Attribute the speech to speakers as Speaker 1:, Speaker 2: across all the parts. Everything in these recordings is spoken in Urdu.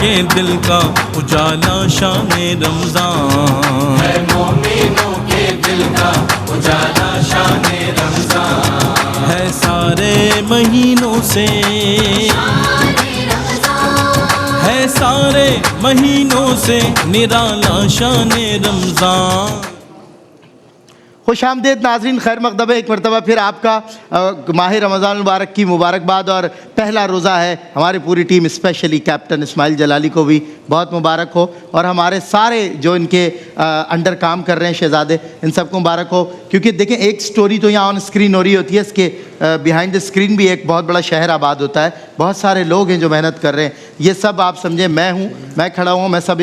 Speaker 1: کے دل کا اجالا شان رمضان،
Speaker 2: ہے مومنوں کے دل کا اجالا شان رمضان،
Speaker 1: ہے سارے مہینوں سے، ہے سارے مہینوں سے نرالا شان رمضان۔
Speaker 3: خوش آمدید ناظرین، خیر مقدم ہے ایک مرتبہ پھر آپ کا ماہ رمضان المبارک کی مبارکباد، اور پہلا روزہ ہے ہماری پوری ٹیم، اسپیشلی کیپٹن اسماعیل جلالی کو بھی بہت مبارک ہو، اور ہمارے سارے جو ان کے انڈر کام کر رہے ہیں شہزادے، ان سب کو مبارک ہو، کیونکہ دیکھیں ایک سٹوری تو یہاں آن اسکرین ہو رہی ہوتی ہے، اس کے بیہائنڈ دا اسکرین بھی ایک بہت بڑا شہر آباد ہوتا ہے، بہت سارے لوگ ہیں جو محنت کر رہے ہیں، یہ سب آپ سمجھیں میں ہوں، میں کھڑا ہوں، میں سب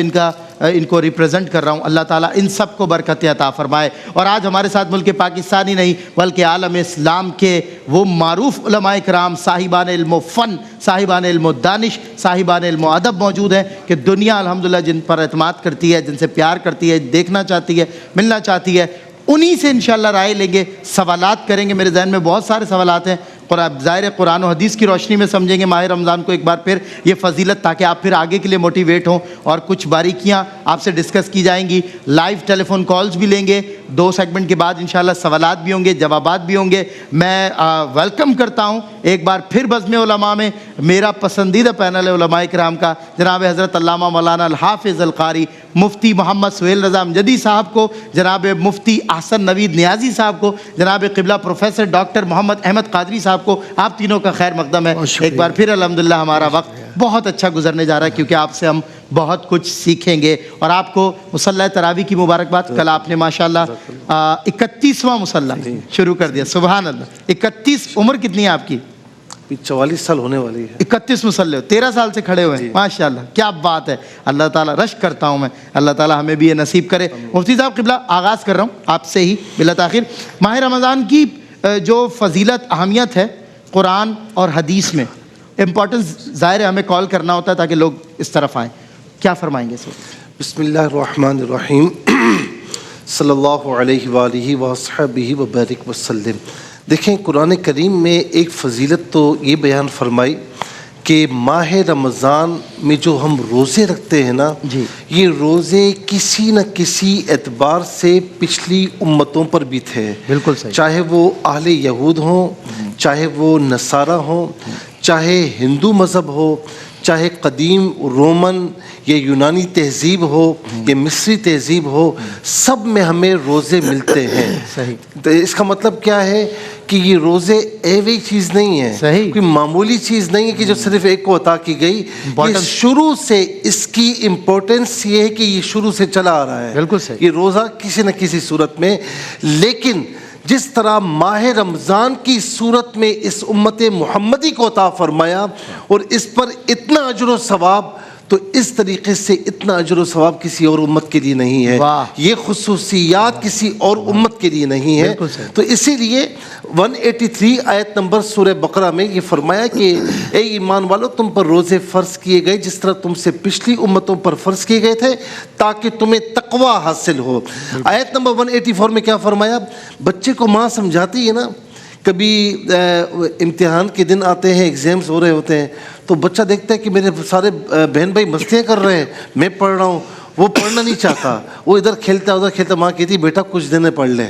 Speaker 3: ان کو ریپرزنٹ کر رہا ہوں، اللہ تعالیٰ ان سب کو برکت عطا فرمائے۔ اور آج ہمارے ساتھ ملک پاکستان ہی نہیں بلکہ عالم اسلام کے وہ معروف علماء کرام، صاحبان علم و فن، صاحبان علم و دانش، صاحبان علم و ادب موجود ہیں کہ دنیا الحمدللہ جن پر اعتماد کرتی ہے، جن سے پیار کرتی ہے، دیکھنا چاہتی ہے، ملنا چاہتی ہے، انہی سے انشاءاللہ رائے لیں گے، سوالات کریں گے۔ میرے ذہن میں بہت سارے سوالات ہیں، ظاہر ہے قرآن و حدیث کی روشنی میں سمجھیں گے ماہ رمضان کو ایک بار پھر یہ فضیلت، تاکہ آپ پھر آگے کے لیے موٹیویٹ ہوں، اور کچھ باریکیاں آپ سے ڈسکس کی جائیں گی، لائیو ٹیلی فون کالز بھی لیں گے، 2 سیگمنٹ کے بعد انشاءاللہ سوالات بھی ہوں گے، جوابات بھی ہوں گے۔ میں ویلکم کرتا ہوں ایک بار پھر بزم علماء میں میرا پسندیدہ پینل ہے علماء کرام کا، جناب حضرت علامہ مولانا الحافظ القاری مفتی محمد سہیل رضا امجدی صاحب کو، جناب مفتی احسن نوید نیازی صاحب کو، جناب قبلہ پروفیسر ڈاکٹر محمد احمد قادری صاحب کو، آپ تینوں کا خیر مقدم ہے ایک بار پھر۔ الحمدللہ ہمارا وقت بہت اچھا گزرنے جا رہا ہے، کیونکہ آپ سے ہم بہت کچھ سیکھیں گے، اور آپ کو مصلی تراویح کی مبارکباد۔ کل آپ نے ماشاءاللہ 31واں مصلی شروع کر دیا، سبحان اللہ۔ 31، عمر کتنی ہے آپ کی؟
Speaker 4: 44 سال ہونے والی ہے۔
Speaker 3: 31 مصلی ہو، 13 سال سے کھڑے ہوئے ہیں، ماشاءاللہ کیا بات ہے۔ اللہ تعالیٰ رشک کرتا ہوں میں، اللہ تعالیٰ ہمیں بھی یہ نصیب کرے۔ مفتی صاحب قبلہ، آغاز کر رہا ہوں آپ سے ہی بلا تاخیر۔ ماہ رمضان کی جو فضیلت، اہمیت ہے قرآن اور حدیث میں، امپورٹنس ظاہر ہے ہمیں کال کرنا ہوتا ہے تاکہ لوگ اس طرف آئیں، کیا فرمائیں گے سر؟
Speaker 4: بسم اللہ الرحمن الرحیم، صلی اللہ علیہ وآلہ وصحبہ وبارک وسلم۔ دیکھیں قرآن کریم میں ایک فضیلت تو یہ بیان فرمائی کہ ماہ رمضان میں جو ہم روزے رکھتے ہیں نا، یہ روزے کسی نہ کسی اعتبار سے پچھلی امتوں پر بھی تھے،
Speaker 3: بالکل صحیح،
Speaker 4: چاہے وہ اہل یہود ہوں، چاہے وہ نصارہ ہوں، چاہے ہندو مذہب ہو، چاہے قدیم رومن یا یونانی تہذیب ہو یا مصری تہذیب ہو، سب میں ہمیں روزے ملتے ہیں۔
Speaker 3: صحیح،
Speaker 4: تو اس کا مطلب کیا ہے کہ یہ روزے ایوی چیز نہیں ہے،
Speaker 3: صحیح،
Speaker 4: کوئی معمولی چیز نہیں ہے کہ جو صرف ایک کو عطا کی گئی، یہ شروع سے اس کی امپورٹنس یہ ہے کہ یہ شروع سے چلا آ رہا ہے،
Speaker 3: بالکل صحیح،
Speaker 4: یہ روزہ کسی نہ کسی صورت میں۔ لیکن جس طرح ماہ رمضان کی صورت میں اس امت محمدی کو عطا فرمایا اور اس پر اتنا اجر و ثواب، تو اس طریقے سے اتنا اجر و ثواب کسی اور امت کے لیے نہیں ہے، یہ خصوصیات کسی اور امت کے لیے نہیں ہے۔ تو اسی لیے 183 آیت نمبر سورہ بقرہ میں یہ فرمایا کہ اے ایمان والو، تم پر روزے فرض کیے گئے جس طرح تم سے پچھلی امتوں پر فرض کیے گئے تھے، تاکہ تمہیں تقوی حاصل ہو۔ آیت نمبر 184 میں کیا فرمایا؟ بچے کو ماں سمجھاتی ہے نا، کبھی امتحان کے دن آتے ہیں، ایگزامز ہو رہے ہوتے ہیں، تو بچہ دیکھتا ہے کہ میرے سارے بہن بھائی مستیاں کر رہے ہیں، میں پڑھ رہا ہوں، وہ پڑھنا نہیں چاہتا، وہ ادھر کھیلتا ادھر کھیلتا، ماں کہتی بیٹا کچھ دن پڑھ لے،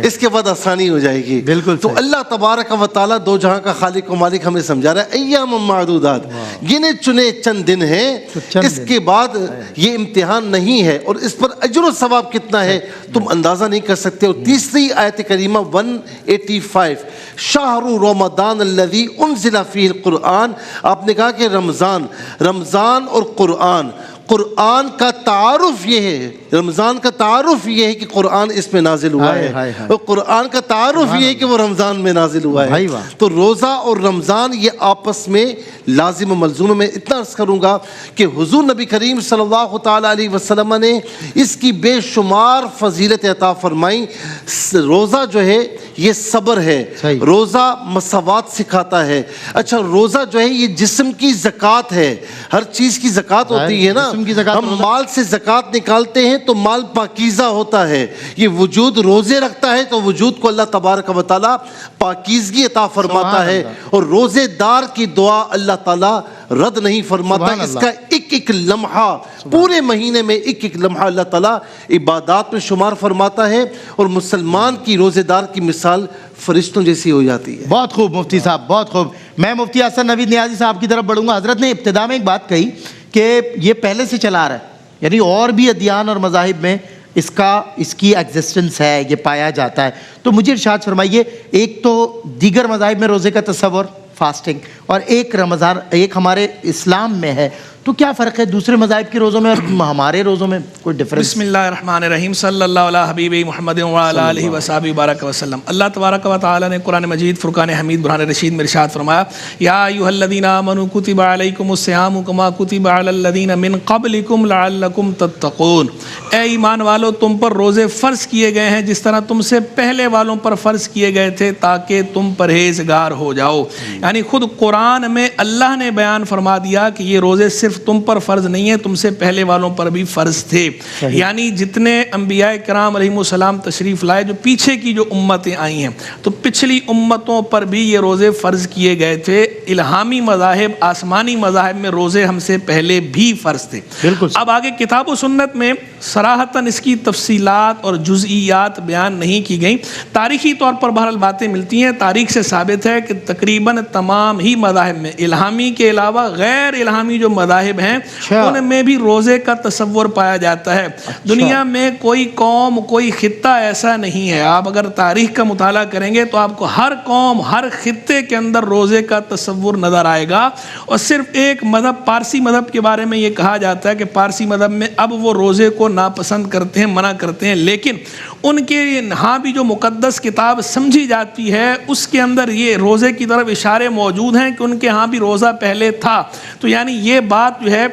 Speaker 4: اس کے بعد آسانی ہو جائے گی۔
Speaker 3: بالکل،
Speaker 4: تو اللہ تبارک و تعالیٰ دو جہاں کا خالق و مالک ہمیں سمجھا رہا ہے، ایام معدودات، گنے چنے چند دن ہیں، اس کے بعد یہ امتحان نہیں ہے، اور اس پر اجر و ثواب کتنا ہے تم اندازہ نہیں کر سکتے۔ اور تیسری آیت کریمہ 185، شہر رمضان الذی انزل فیہ القرآن، آپ نے کہا کہ رمضان اور قرآن کا تعارف یہ ہے، رمضان کا تعارف یہ ہے کہ قرآن اس میں نازل ہوا ہے، اور قرآن کا تعارف یہ ہے کہ وہ رمضان میں نازل ہوا ہے۔ تو روزہ اور رمضان یہ آپس میں لازم و ملزوم ہے۔ میں اتنا عرض کروں گا کہ حضور نبی کریم صلی اللہ تعالیٰ علیہ وسلم نے اس کی بے شمار فضیلت عطا فرمائی۔ روزہ جو ہے یہ صبر ہے، روزہ مساوات سکھاتا ہے۔ اچھا، روزہ جو ہے یہ جسم کی زکوٰۃ ہے، ہر چیز کی زکوٰۃ ہوتی ہے نا، ہم مال سے زکوٰۃ نکالتے ہیں تو مال پاکیزہ ہوتا ہے، یہ وجود روزے رکھتا ہے تو وجود کو اللہ تبارک و تعالیٰ پاکیزگی عطا فرماتا ہے، اور روزے دار کی دعا اللہ تعالیٰ رد نہیں فرماتا.
Speaker 3: سبحان
Speaker 4: اس
Speaker 3: اللہ.
Speaker 4: کا ایک ایک لمحہ پورے مہینے میں ایک ایک لمحہ اللہ تعالیٰ عبادات میں شمار فرماتا ہے, اور مسلمان کی روزے دار کی مثال فرشتوں جیسی ہو جاتی ہے.
Speaker 3: بہت خوب مفتی صاحب, بہت خوب. میں مفتی حسن نوید نیازی صاحب کی طرف بڑھوں گا. حضرت نے ابتدا میں ایک بات کہی کہ یہ پہلے سے چلا رہا ہے, یعنی اور بھی ادیان اور مذاہب میں اس کی ایگزسٹنس ہے, یہ پایا جاتا ہے. تو مجھے ارشاد فرمائیے, ایک تو دیگر مذاہب میں روزے کا تصور فاسٹنگ, اور ایک رمضان ایک ہمارے اسلام میں ہے, تو کیا فرق ہے دوسرے مذاہب کے روزوں میں اور ہمارے روزوں میں, کوئی ڈفرنس؟
Speaker 5: بسم اللہ الرحمن الرحیم. صلی اللہ علیہ حبیب محمد وعلی آلہ وصحبہ بارک وسلم. اللہ تبارک و تعالی نے قرآن مجید فرقان حمید برہان رشید میں ارشاد فرمایا, یا ایھا الذین آمنوا کتب علیکم الصیام کما کتب علی الذین من قبلکم لعلکم تتقون. اے ایمان والو, تم پر روزے فرض کیے گئے ہیں جس طرح تم سے پہلے والوں پر فرض کیے گئے تھے تاکہ تم پرہیزگار ہو جاؤ. یعنی خود قرآن میں اللہ نے بیان فرما دیا کہ یہ روزے صرف تم پر فرض نہیں ہے, تم سے پہلے والوں پر بھی فرض تھے. یعنی جتنے انبیاء کرام علیہ السلام تشریف لائے, جو پیچھے کی جو امتیں آئی ہیں, تو پچھلی امتوں پر بھی یہ روزے فرض کیے گئے تھے. الہامی مذاہب, آسمانی مذاہب میں روزے ہم سے پہلے بھی فرض تھے. اب آگے کتاب و سنت میں صراحتاً اس کی تفصیلات اور جزئیات بیان نہیں کی گئیں. تاریخی طور پر بہرحال باتیں ملتی ہیں. تاریخ سے ثابت ہے کہ تقریباً تمام ہی مذاہب میں, الہامی کے علاوہ غیر الہامی جو مذاہب ہیں ان میں بھی روزے کا تصور پایا جاتا ہے. دنیا میں کوئی قوم, کوئی خطہ ایسا نہیں ہے, آپ اگر تاریخ کا مطالعہ کریں گے تو آپ کو ہر قوم, ہر خطے کے اندر روزے کا تصور نظر آئے گا. اور صرف ایک مذہب, پارسی مذہب کے بارے میں یہ کہا جاتا ہے کہ پارسی مذہب میں اب وہ روزے کو ناپسند کرتے ہیں, منع کرتے ہیں, لیکن ان کے یہاں بھی جو مقدس کتاب سمجھی جاتی ہے اس کے اندر یہ روزے کی طرف اشارے موجود ہیں کہ ان کے ہاں بھی روزہ پہلے تھا. تو یعنی یہ بات جو ہے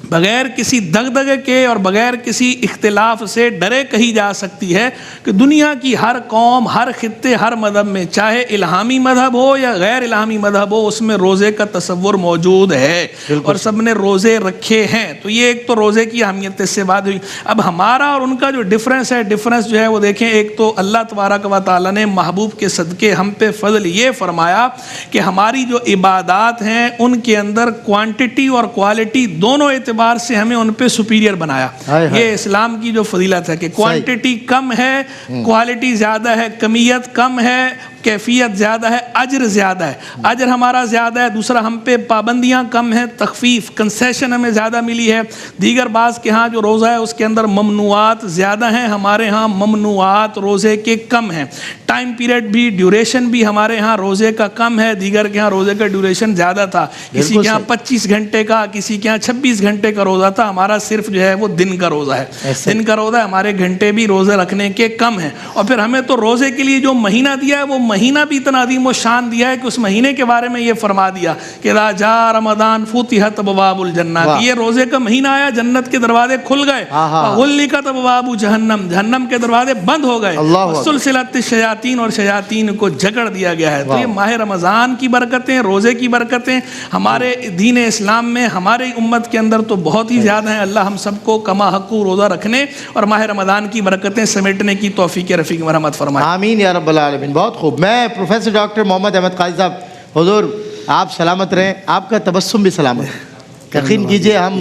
Speaker 5: بغیر کسی دغدغے کے اور بغیر کسی اختلاف سے ڈرے کہی جا سکتی ہے کہ دنیا کی ہر قوم, ہر خطے, ہر مذہب میں, چاہے الہامی مذہب ہو یا غیر الہامی مذہب ہو, اس میں روزے کا تصور موجود ہے اور سب نے روزے رکھے ہیں. تو یہ ایک تو روزے کی اہمیت سے بات ہوئی. اب ہمارا اور ان کا جو ڈفرینس ہے, ڈفرینس جو ہے وہ دیکھیں, ایک تو اللہ تبارک و تعالیٰ نے محبوب کے صدقے ہم پہ فضل یہ فرمایا کہ ہماری جو عبادات ہیں ان کے اندر کوانٹٹی اور کوالٹی دونوں اعتبار سے ہمیں ان پہ سپیریئر بنایا. یہ اسلام کی جو فضیلت ہے کہ کوانٹٹی کم ہے, کوالٹی زیادہ ہے, کمیت کم ہے, کیفیت زیادہ ہے, اجر زیادہ ہے. اجر ہمارا زیادہ ہے. دوسرا, ہم پہ پابندیاں کم ہیں, تخفیف, کنسیشن ہمیں زیادہ ملی ہے. دیگر بعض کے ہاں جو روزہ ہے اس کے اندر ممنوعات زیادہ ہیں, ہمارے ہاں ممنوعات روزے کے کم ہیں. ٹائم پیریڈ بھی, ڈیوریشن بھی ہمارے ہاں روزے کا کم ہے, دیگر کے ہاں روزے کا ڈیوریشن زیادہ تھا. کسی کے ہاں 25 گھنٹے کا, کسی کے ہاں 26 گھنٹے کا روزہ تھا. ہمارا صرف جو ہے وہ دن کا روزہ ہے. دن کا روزہ ہے, ہمارے گھنٹے بھی روزے رکھنے کے کم ہیں. اور پھر ہمیں تو روزے کے لیے جو مہینہ دیا ہے وہ مہینہ بھی اتنا عظیم و شان دیا ہے کہ اس مہینے کے بارے میں یہ فرما دیا کہ اذا جاء رمضان فتحت ابواب الجنہ, یہ روزے کا مہینہ آیا, جنت کے دروازے کھل گئے, وغلقت ابواب جہنم, جہنم کے دروازے بند ہو گئے, سلسلۃ الشیاطین, اور شیاطین کو جکڑ دیا گیا ہے. تو یہ ماہ رمضان کی برکتیں, روزے کی برکتیں ہمارے دین اسلام میں, ہمارے امت کے اندر تو بہت ہی زیادہ ہیں. اللہ ہم سب کو کما حق روزہ رکھنے اور ماہ رمضان کی برکتیں سمیٹنے کی توفیق رفیق مرحمت فرمائے.
Speaker 3: آمین یا رب العالمین. بہت خوب. میں پروفیسر ڈاکٹر محمد احمد قاضی صاحب, حضور آپ سلامت رہیں, آپ کا تبسم بھی سلامت ہے. یقین کیجئے ہم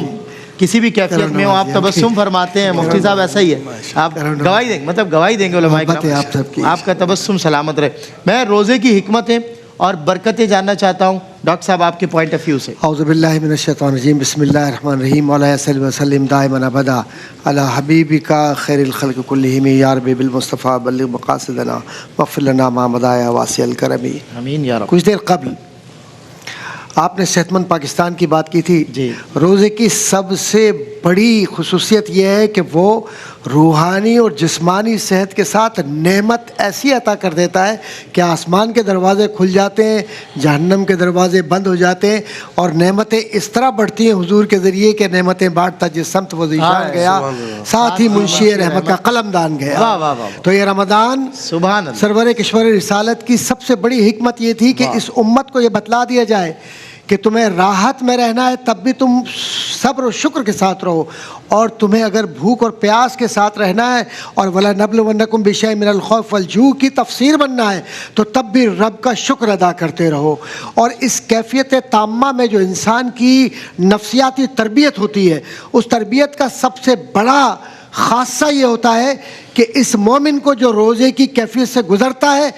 Speaker 3: کسی بھی کیفیت میں ہو, آپ تبسم فرماتے ہیں. مفتی صاحب ایسا ہی ہے, آپ گواہی دیں, مطلب گواہی دیں گے علماء کرام, آپ کا تبسم سلامت رہے. میں روزے کی حکمتیں اور برکتیں جاننا چاہتا ہوں, ڈاکٹر صاحب آپ کے پوائنٹ آف ویو سے.
Speaker 6: اعوذ باللہ من الشیطان الرجیم, بسم اللہ الرحمن الرحیم, علیہ صلی وسلم دائما ابدا علی حبیبک خیر الخلق کلہم, یا رب بالمصطفیٰ بلغ مقاصدنا واغفر لنا ما مضى یا واسع الکرم.
Speaker 3: آمین یا رب.
Speaker 6: کچھ دیر قبل آپ نے صحت مند پاکستان کی بات کی تھی.
Speaker 3: جی.
Speaker 6: روزے کی سب سے بڑی خصوصیت یہ ہے کہ وہ روحانی اور جسمانی صحت کے ساتھ نعمت ایسی عطا کر دیتا ہے کہ آسمان کے دروازے کھل جاتے ہیں, جہنم کے دروازے بند ہو جاتے ہیں, اور نعمتیں اس طرح بڑھتی ہیں حضور کے ذریعے کہ نعمتیں بانٹتا جس سمت وہ ذیشان گیا, ساتھ ہی منشی رحمت کا قلم دان گیا. تو یہ رمضان سرور کشور رسالت کی سب سے بڑی حکمت یہ تھی کہ اس امت کو یہ بتلا دیا جائے کہ تمہیں راحت میں رہنا ہے تب بھی تم صبر و شکر کے ساتھ رہو، اور تمہیں اگر بھوک اور پیاس کے ساتھ رہنا ہے اور وَلَنَبْلُوَنَّكُمْ بِشَيْءٍ مِّنَ الْخَوْفِ وَالْجُوعِ کی تفسیر بننا ہے تو تب بھی رب کا شکر ادا کرتے رہو۔ اور اس کیفیت تامہ میں جو انسان کی نفسیاتی تربیت ہوتی ہے، اس تربیت کا سب سے بڑا خاصہ یہ ہوتا ہے کہ اس مومن کو جو روزے کی کیفیت سے گزرتا ہے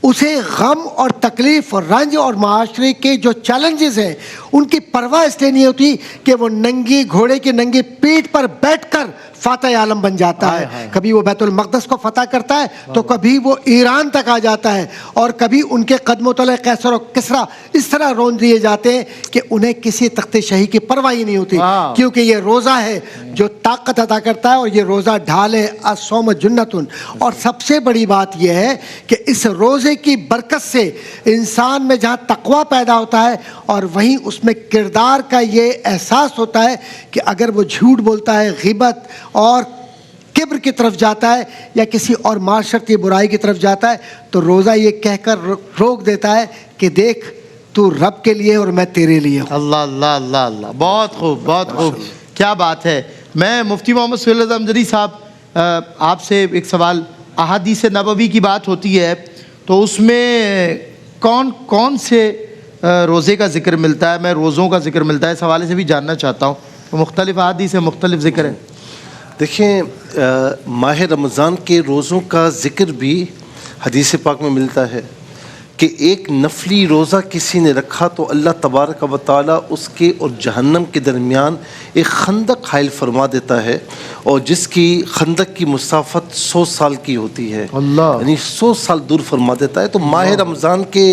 Speaker 6: اسے غم اور تکلیف اور رنج اور معاشرے کے جو چیلنجز ہیں ان کی پرواہ اس لیے نہیں ہوتی کہ وہ ننگی گھوڑے کی ننگی پیٹھ پر بیٹھ کر فاتح عالم بن جاتا ہے۔ کبھی وہ بیت المقدس کو فتح کرتا ہے تو کبھی وہ ایران تک آ جاتا ہے، اور کبھی ان کے قدموں تلے قیصر و کسریٰ اس طرح رون دیے جاتے ہیں کہ انہیں کسی تخت شاہی کی پرواہ ہی نہیں ہوتی، کیونکہ یہ روزہ ہے جو طاقت عطا کرتا ہے، اور یہ روزہ ڈھال ہے، الصوم جنتن۔ اور سب سے بڑی بات یہ ہے کہ اس روزے کی برکت سے انسان میں جہاں تقویٰ پیدا ہوتا ہے، اور وہیں اس میں کردار کا یہ احساس ہوتا ہے کہ اگر وہ جھوٹ بولتا ہے، غیبت اور کبر کی طرف جاتا ہے یا کسی اور معاشرتی برائی کی طرف جاتا ہے، تو روزہ یہ کہہ کر روک دیتا ہے کہ دیکھ تو رب کے لیے اور میں تیرے لیے ہوں۔
Speaker 3: اللہ اللہ اللہ اللہ، بہت خوب بہت خوب، کیا بات ہے۔ میں مفتی محمد سہیل رضا امجدی صاحب آپ سے ایک سوال، احادیث نبوی کی بات ہوتی ہے تو اس میں کون کون سے روزے کا ذکر ملتا ہے؟ میں روزوں کا ذکر ملتا ہے اس حوالے سے بھی جاننا چاہتا ہوں، مختلف احادیث سے مختلف ذکر ہے۔
Speaker 4: دیکھیں، ماہ رمضان کے روزوں کا ذکر بھی حدیث پاک میں ملتا ہے کہ ایک نفلی روزہ کسی نے رکھا تو اللہ تبارک و تعالیٰ اس کے اور جہنم کے درمیان ایک خندق حائل فرما دیتا ہے، اور جس کی خندق کی مسافت 100 سال کی ہوتی ہے،
Speaker 3: اللہ،
Speaker 4: یعنی 100 سال دور فرما دیتا ہے۔ تو ماہ رمضان کے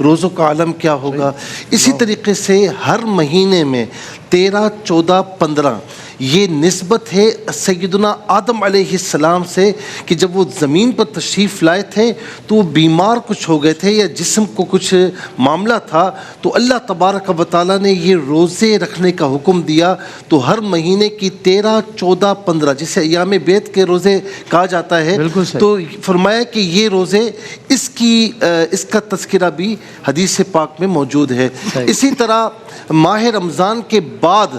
Speaker 4: روزوں کا عالم کیا ہوگا؟ اسی طریقے سے ہر مہینے میں 13، 14، 15 یہ نسبت ہے سیدنا آدم علیہ السلام سے کہ جب وہ زمین پر تشریف لائے تھے تو وہ بیمار کچھ ہو گئے تھے یا جسم کو کچھ معاملہ تھا، تو اللہ تبارک و تعالیٰ نے یہ روزے رکھنے کا حکم دیا۔ تو ہر مہینے کی 13، 14، 15 جسے ایام بیت کے روزے کہا جاتا ہے، تو فرمایا کہ یہ روزے اس کا تذکرہ بھی حدیث پاک میں موجود ہے۔ اسی طرح ماہ رمضان کے بعد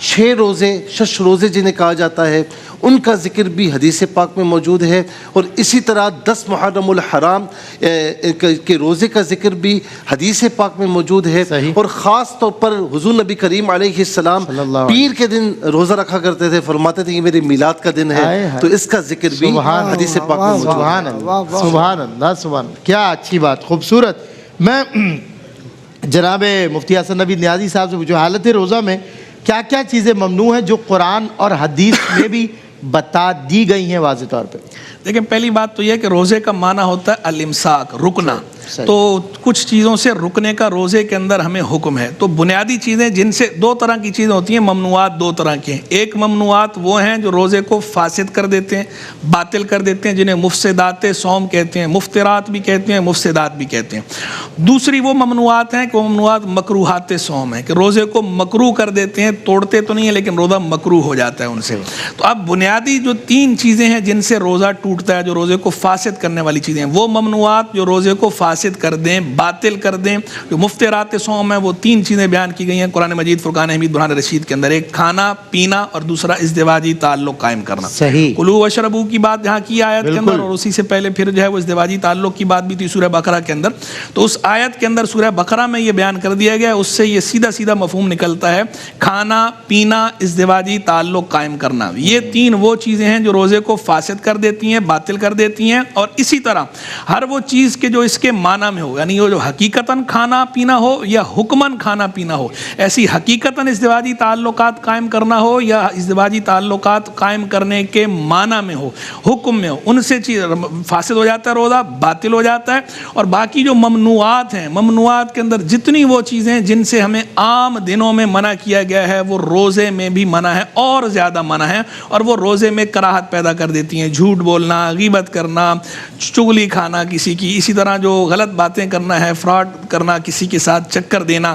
Speaker 4: 6 روزے، 6 روزے جنہیں کہا جاتا ہے، ان کا ذکر بھی حدیث پاک میں موجود ہے، اور اسی طرح 10 محرم الحرام کے روزے کا ذکر بھی حدیث پاک میں موجود ہے۔ اور خاص طور پر حضور نبی کریم علیہ السلام پیر کے دن روزہ رکھا کرتے تھے، فرماتے تھے کہ میرے میلاد کا دن ہے، تو اس کا ذکر بھی حدیث پاک میں موجود ہے۔
Speaker 3: سبحان اللہ سبحان اللہ سبحان اللہ، کیا اچھی بات، خوبصورت۔ میں جناب مفتی حسن نبی نیازی صاحب سے پوچھوں، حالت روزہ میں کیا کیا چیزیں ممنوع ہیں جو قرآن اور حدیث میں بھی بتا دی گئی ہیں واضح طور پہ؟
Speaker 5: دیکھیں، پہلی بات تو یہ ہے کہ روزے کا معنی ہوتا ہے الامساک، رکنا۔ تو کچھ چیزوں سے رکنے کا روزے کے اندر ہمیں حکم ہے۔ تو بنیادی چیزیں جن سے 2 طرح کی چیزیں ہوتی ہیں، ممنوعات 2 طرح کی ہیں۔ ایک ممنوعات وہ ہیں جو روزے کو فاسد کر دیتے ہیں، باطل کر دیتے ہیں، جنہیں مفسدات صوم کہتے ہیں، مفترات بھی کہتے ہیں، مفسدات بھی کہتے ہیں۔ دوسری وہ ممنوعات ہیں کہ وہ ممنوعات مکروہات صوم ہیں، کہ روزے کو مکروہ کر دیتے ہیں، توڑتے تو نہیں ہیں لیکن روزہ مکروہ ہو جاتا ہے ان سے۔ تو اب بنیادی جو 3 چیزیں ہیں جن سے روزہ ٹوٹتا ہے، جو روزے کو فاسد کرنے والی چیزیں ہیں، وہ ممنوعات جو روزے کو فاسد کر دیں، باطل کر دیں، جو مفترات صوم ہیں، وہ 3 چیزیں بیان کی گئی ہیں قرآن مجید فرقان حمید برہان رشید کے اندر۔ ایک کھانا پینا، اور دوسرا ازدواجی تعلق قائم کرنا۔
Speaker 3: صحیح،
Speaker 5: کلوا واشربوا کی بات یہاں کی آیت کے اندر، اور اسی سے پہلے پھر جو ہے وہ ازدواجی تعلق کی بات بھی تھی سورہ بقرہ کے اندر۔ تو اس آیت کے اندر سورہ بقرہ میں یہ بیان کر دیا گیا، اس سے یہ سیدھا سیدھا مفہوم نکلتا ہے، کھانا پینا، ازدواجی تعلق قائم کرنا، یہ 3 وہ چیزیں ہیں جو روزے کو فاسد کر دیتی ہیں، باطل کر دیتی ہیں۔ اور اسی طرح ہر وہ چیز کے جو اس کے معنی میں ہو، یعنی وہ جو حقیقتاً کھانا پینا ہو یا حکماً کھانا پینا ہو، ایسی حقیقتاً ازدواجی تعلقات قائم کرنا ہو یا ازدواجی تعلقات قائم کرنے کے معنی میں ہو، حکم میں ہو، ان سے چیز فاسد ہو جاتا ہے، روزہ باطل ہو جاتا ہے۔ اور باقی جو ممنوعات ہیں، ممنوعات کے اندر جتنی وہ چیزیں جن سے ہمیں عام دنوں میں منع کیا گیا ہے، وہ روزے میں بھی منع ہے، اور زیادہ منع ہے، اور وہ روزے میں کراہت پیدا کر دیتی ہیں۔ جھوٹ بولنا، غیبت کرنا، چغلی کھانا کسی کی، اسی طرح جو غلط باتیں کرنا ہے، فراڈ کرنا، کسی کے ساتھ چکر دینا،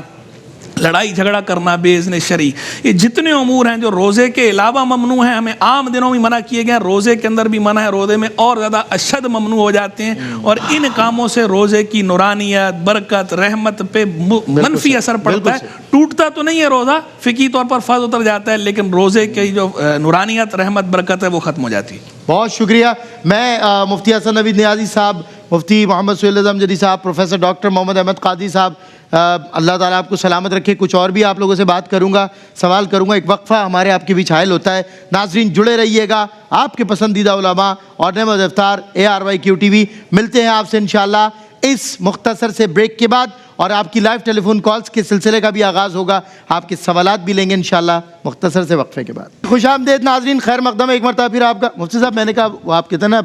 Speaker 5: لڑائی جھگڑا کرنا بے اذن شرعی، یہ جتنے امور ہیں جو روزے کے علاوہ ممنوع ہیں، ہمیں عام دنوں میں منع کیے گئے ہیں، روزے کے اندر بھی منع ہے، روزے میں اور زیادہ اشد ممنوع ہو جاتے ہیں، اور ان کاموں سے روزے کی نورانیت، برکت، رحمت پہ منفی اثر پڑتا ہے۔ ٹوٹتا تو نہیں ہے روزہ، فقہی طور پر فرض اتر جاتا ہے، لیکن روزے کی جو نورانیت، رحمت، برکت ہے وہ ختم ہو جاتی ہے۔
Speaker 3: بہت شکریہ۔ میں مفتی حسن نوید نیازی صاحب، مفتی محمد سہیل اعظم جدی صاحب، پروفیسر ڈاکٹر محمد احمد قادری صاحب، اللہ تعالیٰ آپ کو سلامت رکھے۔ کچھ اور بھی آپ لوگوں سے بات کروں گا، سوال کروں گا، ایک وقفہ ہمارے آپ کے بیچ حائل ہوتا ہے۔ ناظرین جڑے رہیے گا، آپ کے پسندیدہ علماء اور نعمت افطار ARYQ TV، ملتے ہیں آپ سے انشاءاللہ اس مختصر سے بریک کے بعد، اور آپ کی لائیو ٹیلی فون کالز کے سلسلے کا بھی آغاز ہوگا، آپ کے سوالات بھی لیں گے انشاءاللہ مختصر سے وقفے کے بعد۔ خوش آمدید ناظرین، خیر مقدم ایک مرتبہ پھر آپ کا۔ مفتی صاحب میں نے کہا وہ آپ کہتے ہیں نا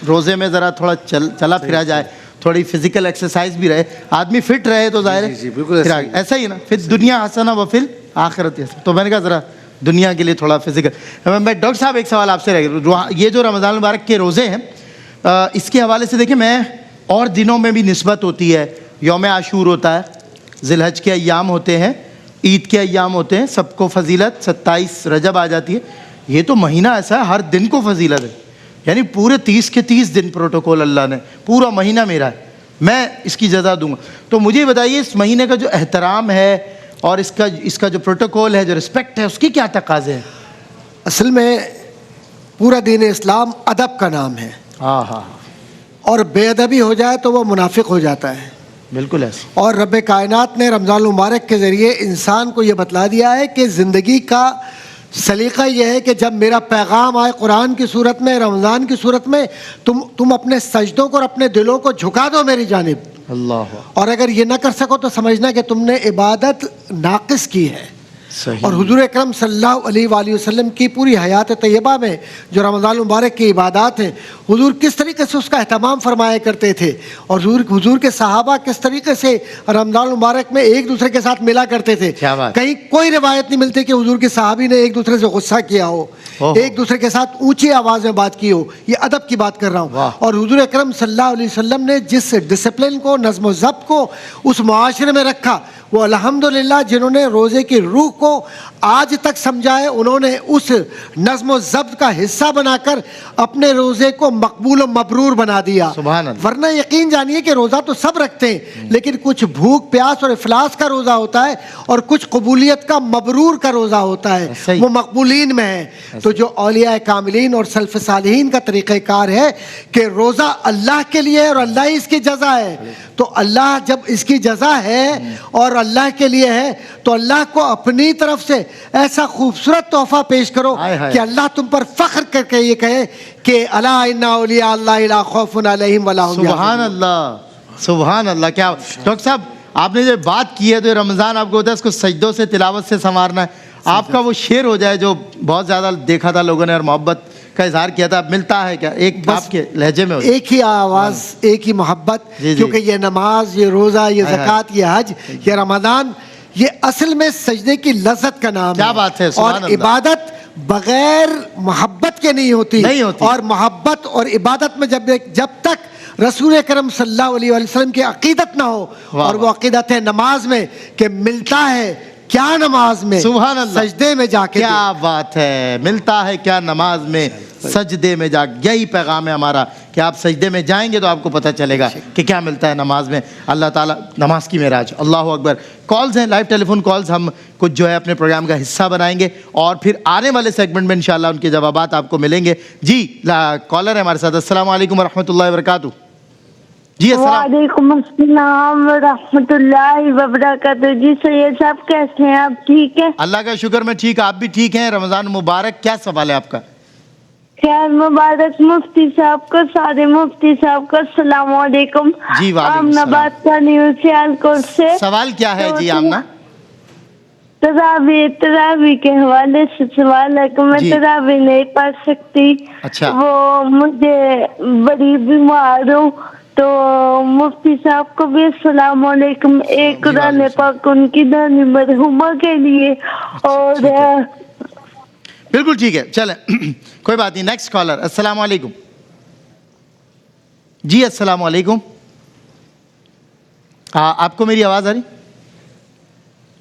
Speaker 3: روزے میں ذرا تھوڑا چلا پھرا جائے، تھوڑی فزیکل ایکسرسائز بھی رہے، آدمی فٹ رہے تو ظاہر ہے
Speaker 4: بالکل
Speaker 3: ایسا ہی نا، پھر دنیا حسنہ و فی الآخرۃ حسنہ۔ تو میں نے کہا ذرا دنیا کے لیے تھوڑا فزیکل۔ میں ڈاکٹر صاحب ایک سوال آپ سے رہ گیا، یہ جو رمضان المبارک کے روزے ہیں اس کے حوالے سے دیکھیں، میں اور دنوں میں بھی نسبت ہوتی ہے، یوم عاشور ہوتا ہے، ذی الحج کے ایام ہوتے ہیں، عید کے ایام ہوتے ہیں، سب کو فضیلت، 27 رجب آ جاتی ہے۔ یہ تو مہینہ ایسا ہے ہر دن کو فضیلت ہے، یعنی پورے 30 کے 30 دن پروٹوکول اللہ نے، پورا مہینہ میرا ہے، میں اس کی جزا دوں گا۔ تو مجھے بتائیے اس مہینے کا جو احترام ہے اور اس کا جو پروٹوکول ہے، جو رسپیکٹ ہے، اس کی کیا تقاضے ہیں؟
Speaker 6: اصل میں پورا دین اسلام ادب کا نام ہے،
Speaker 3: ہاں ہاں
Speaker 6: اور بے ادبی ہو جائے تو وہ منافق ہو جاتا ہے۔
Speaker 3: بالکل ایسا۔
Speaker 6: اور رب کائنات نے رمضان المبارک کے ذریعے انسان کو یہ بتلا دیا ہے کہ زندگی کا سلیقہ یہ ہے کہ جب میرا پیغام آئے قرآن کی صورت میں، رمضان کی صورت میں، تم اپنے سجدوں کو اور اپنے دلوں کو جھکا دو میری جانب،
Speaker 3: اللہ،
Speaker 6: اور اگر یہ نہ کر سکو تو سمجھنا کہ تم نے عبادت ناقص کی ہے۔
Speaker 3: صحیح۔
Speaker 6: اور حضور اکرم صلی اللہ علیہ وآلہ وسلم کی پوری حیات طیبہ میں جو رمضان المبارک کی عبادات ہیں، حضور کس طریقے سے اس کا اہتمام فرمایا کرتے تھے، اور حضور کے صحابہ کس طریقے سے رمضان المبارک میں ایک دوسرے کے ساتھ ملا کرتے تھے۔
Speaker 3: کیا بات۔
Speaker 6: کہیں کوئی روایت نہیں ملتی کہ حضور کے صحابی نے ایک دوسرے سے غصہ کیا ہو، ایک دوسرے کے ساتھ اونچی آواز میں بات کی ہو۔ یہ ادب کی بات کر رہا ہوں۔ اور حضور اکرم صلی اللہ علیہ وسلم نے جس ڈسپلن کو، نظم و ضبط کو اس معاشرے میں رکھا، وہ الحمدللہ جنہوں نے روزے کی روح کو آج تک سمجھا ہے، انہوں نے اس نظم و ضبط کا حصہ بنا کر اپنے روزے کو مقبول و مبرور بنا دیا۔
Speaker 3: سبحان اللہ۔
Speaker 6: ورنہ یقین جانیے کہ روزہ تو سب رکھتے ہیں، لیکن کچھ بھوک پیاس اور افلاس کا روزہ ہوتا ہے، اور کچھ قبولیت کا مبرور کا روزہ ہوتا ہے،
Speaker 3: صحیح۔
Speaker 6: وہ مقبولین میں ہے۔ تو جو اولیاء کاملین اور سلف صالحین کا طریقہ کار ہے کہ روزہ اللہ کے لیے ہے اور اللہ ہی اس کی جزا ہے، تو اللہ جب اس کی جزا ہے اور اللہ کے لیے ہے تو اللہ کو اپنی طرف سے ایسا خوبصورت تحفہ پیش کرو کہ اللہ تم پر فخر کر کے یہ کہے کہ الا ان اولیاء اللہ لا خوف علیہم ولا هم
Speaker 3: سبحان اللہ، سبحان اللہ۔ کیا ڈاکٹر صاحب آپ نے جو بات کی ہے، تو رمضان آپ کو ہوتا ہے اس کو سجدوں سے، تلاوت سے سنوارنا ہے۔ آپ کا وہ شعر ہو جائے جو بہت زیادہ دیکھا تھا لوگوں نے اور محبت کا اظہار کیا تھا، ملتا ہے کیا ایک آپ کے لہجے میں؟
Speaker 6: ایک ہی آواز، ایک ہی محبت، کیونکہ یہ نماز، یہ روزہ، یہ زکوٰۃ، یہ حج، یہ رمضان، یہ اصل میں سجدے کی لذت کا نام ہے۔
Speaker 3: کیا بات ہے، سبحان
Speaker 6: اور
Speaker 3: اللہ۔
Speaker 6: عبادت بغیر محبت کے نہیں ہوتی، اور محبت اور عبادت میں جب تک رسول اکرم صلی اللہ علیہ وسلم کی عقیدت نہ ہو، اور وہ عقیدت ہے نماز میں کہ ملتا ہے کیا نماز میں،
Speaker 3: سبحان اللہ،
Speaker 6: سجدے میں جا کے،
Speaker 3: کیا بات ہے، ملتا ہے کیا نماز میں، سجدے میں جا، یہی پیغام ہے ہمارا کہ آپ سجدے میں جائیں گے تو آپ کو پتہ چلے گا کہ کیا ملتا ہے نماز میں۔ اللہ تعالیٰ نماز کی معراج، اللہ اکبر۔ کالز ہیں، لائیو ٹیلی فون کالز، ہم کچھ جو ہے اپنے پروگرام کا حصہ بنائیں گے، اور پھر آنے والے سیگمنٹ میں انشاءاللہ ان کے جوابات آپ کو ملیں گے۔ جی کالر ہے ہمارے ساتھ، السلام علیکم ورحمۃ اللہ وبرکاتہ۔ جی
Speaker 7: وعلیکم السلام ورحمۃ اللہ وبرکاتہ۔ جی سید صاحب کیسے ہیں آپ؟ ٹھیک ہے،
Speaker 3: اللہ کا شکر، میں ٹھیک، آپ بھی ٹھیک ہیں؟ رمضان مبارک، کیا سوال ہے آپ کا؟
Speaker 7: خیر مبارک مفتی صاحب کو، سارے مفتی صاحب کو السلام علیکم۔
Speaker 3: جی وعلیکم
Speaker 7: آمنہ
Speaker 3: السلام۔
Speaker 7: بات کر رہی ہوں سیالکوٹ سے۔
Speaker 3: سوال کیا ہے جی آمنہ؟
Speaker 7: تراویح کے حوالے سے سوال ہے کہ میں تراویح نہیں پڑھ سکتی،
Speaker 3: اچھا،
Speaker 7: وہ مجھے بڑی بیمار ہوں، تو مفتی صاحب کو بھی السلام علیکم، ایک قرآن پاک ان کی دانی مرحومہ کے لیے، اور
Speaker 3: بالکل ٹھیک ہے، چلیں کوئی بات نہیں۔ نیکسٹ کالر، السلام علیکم۔ جی السلام علیکم، آپ کو میری آواز آ رہی؟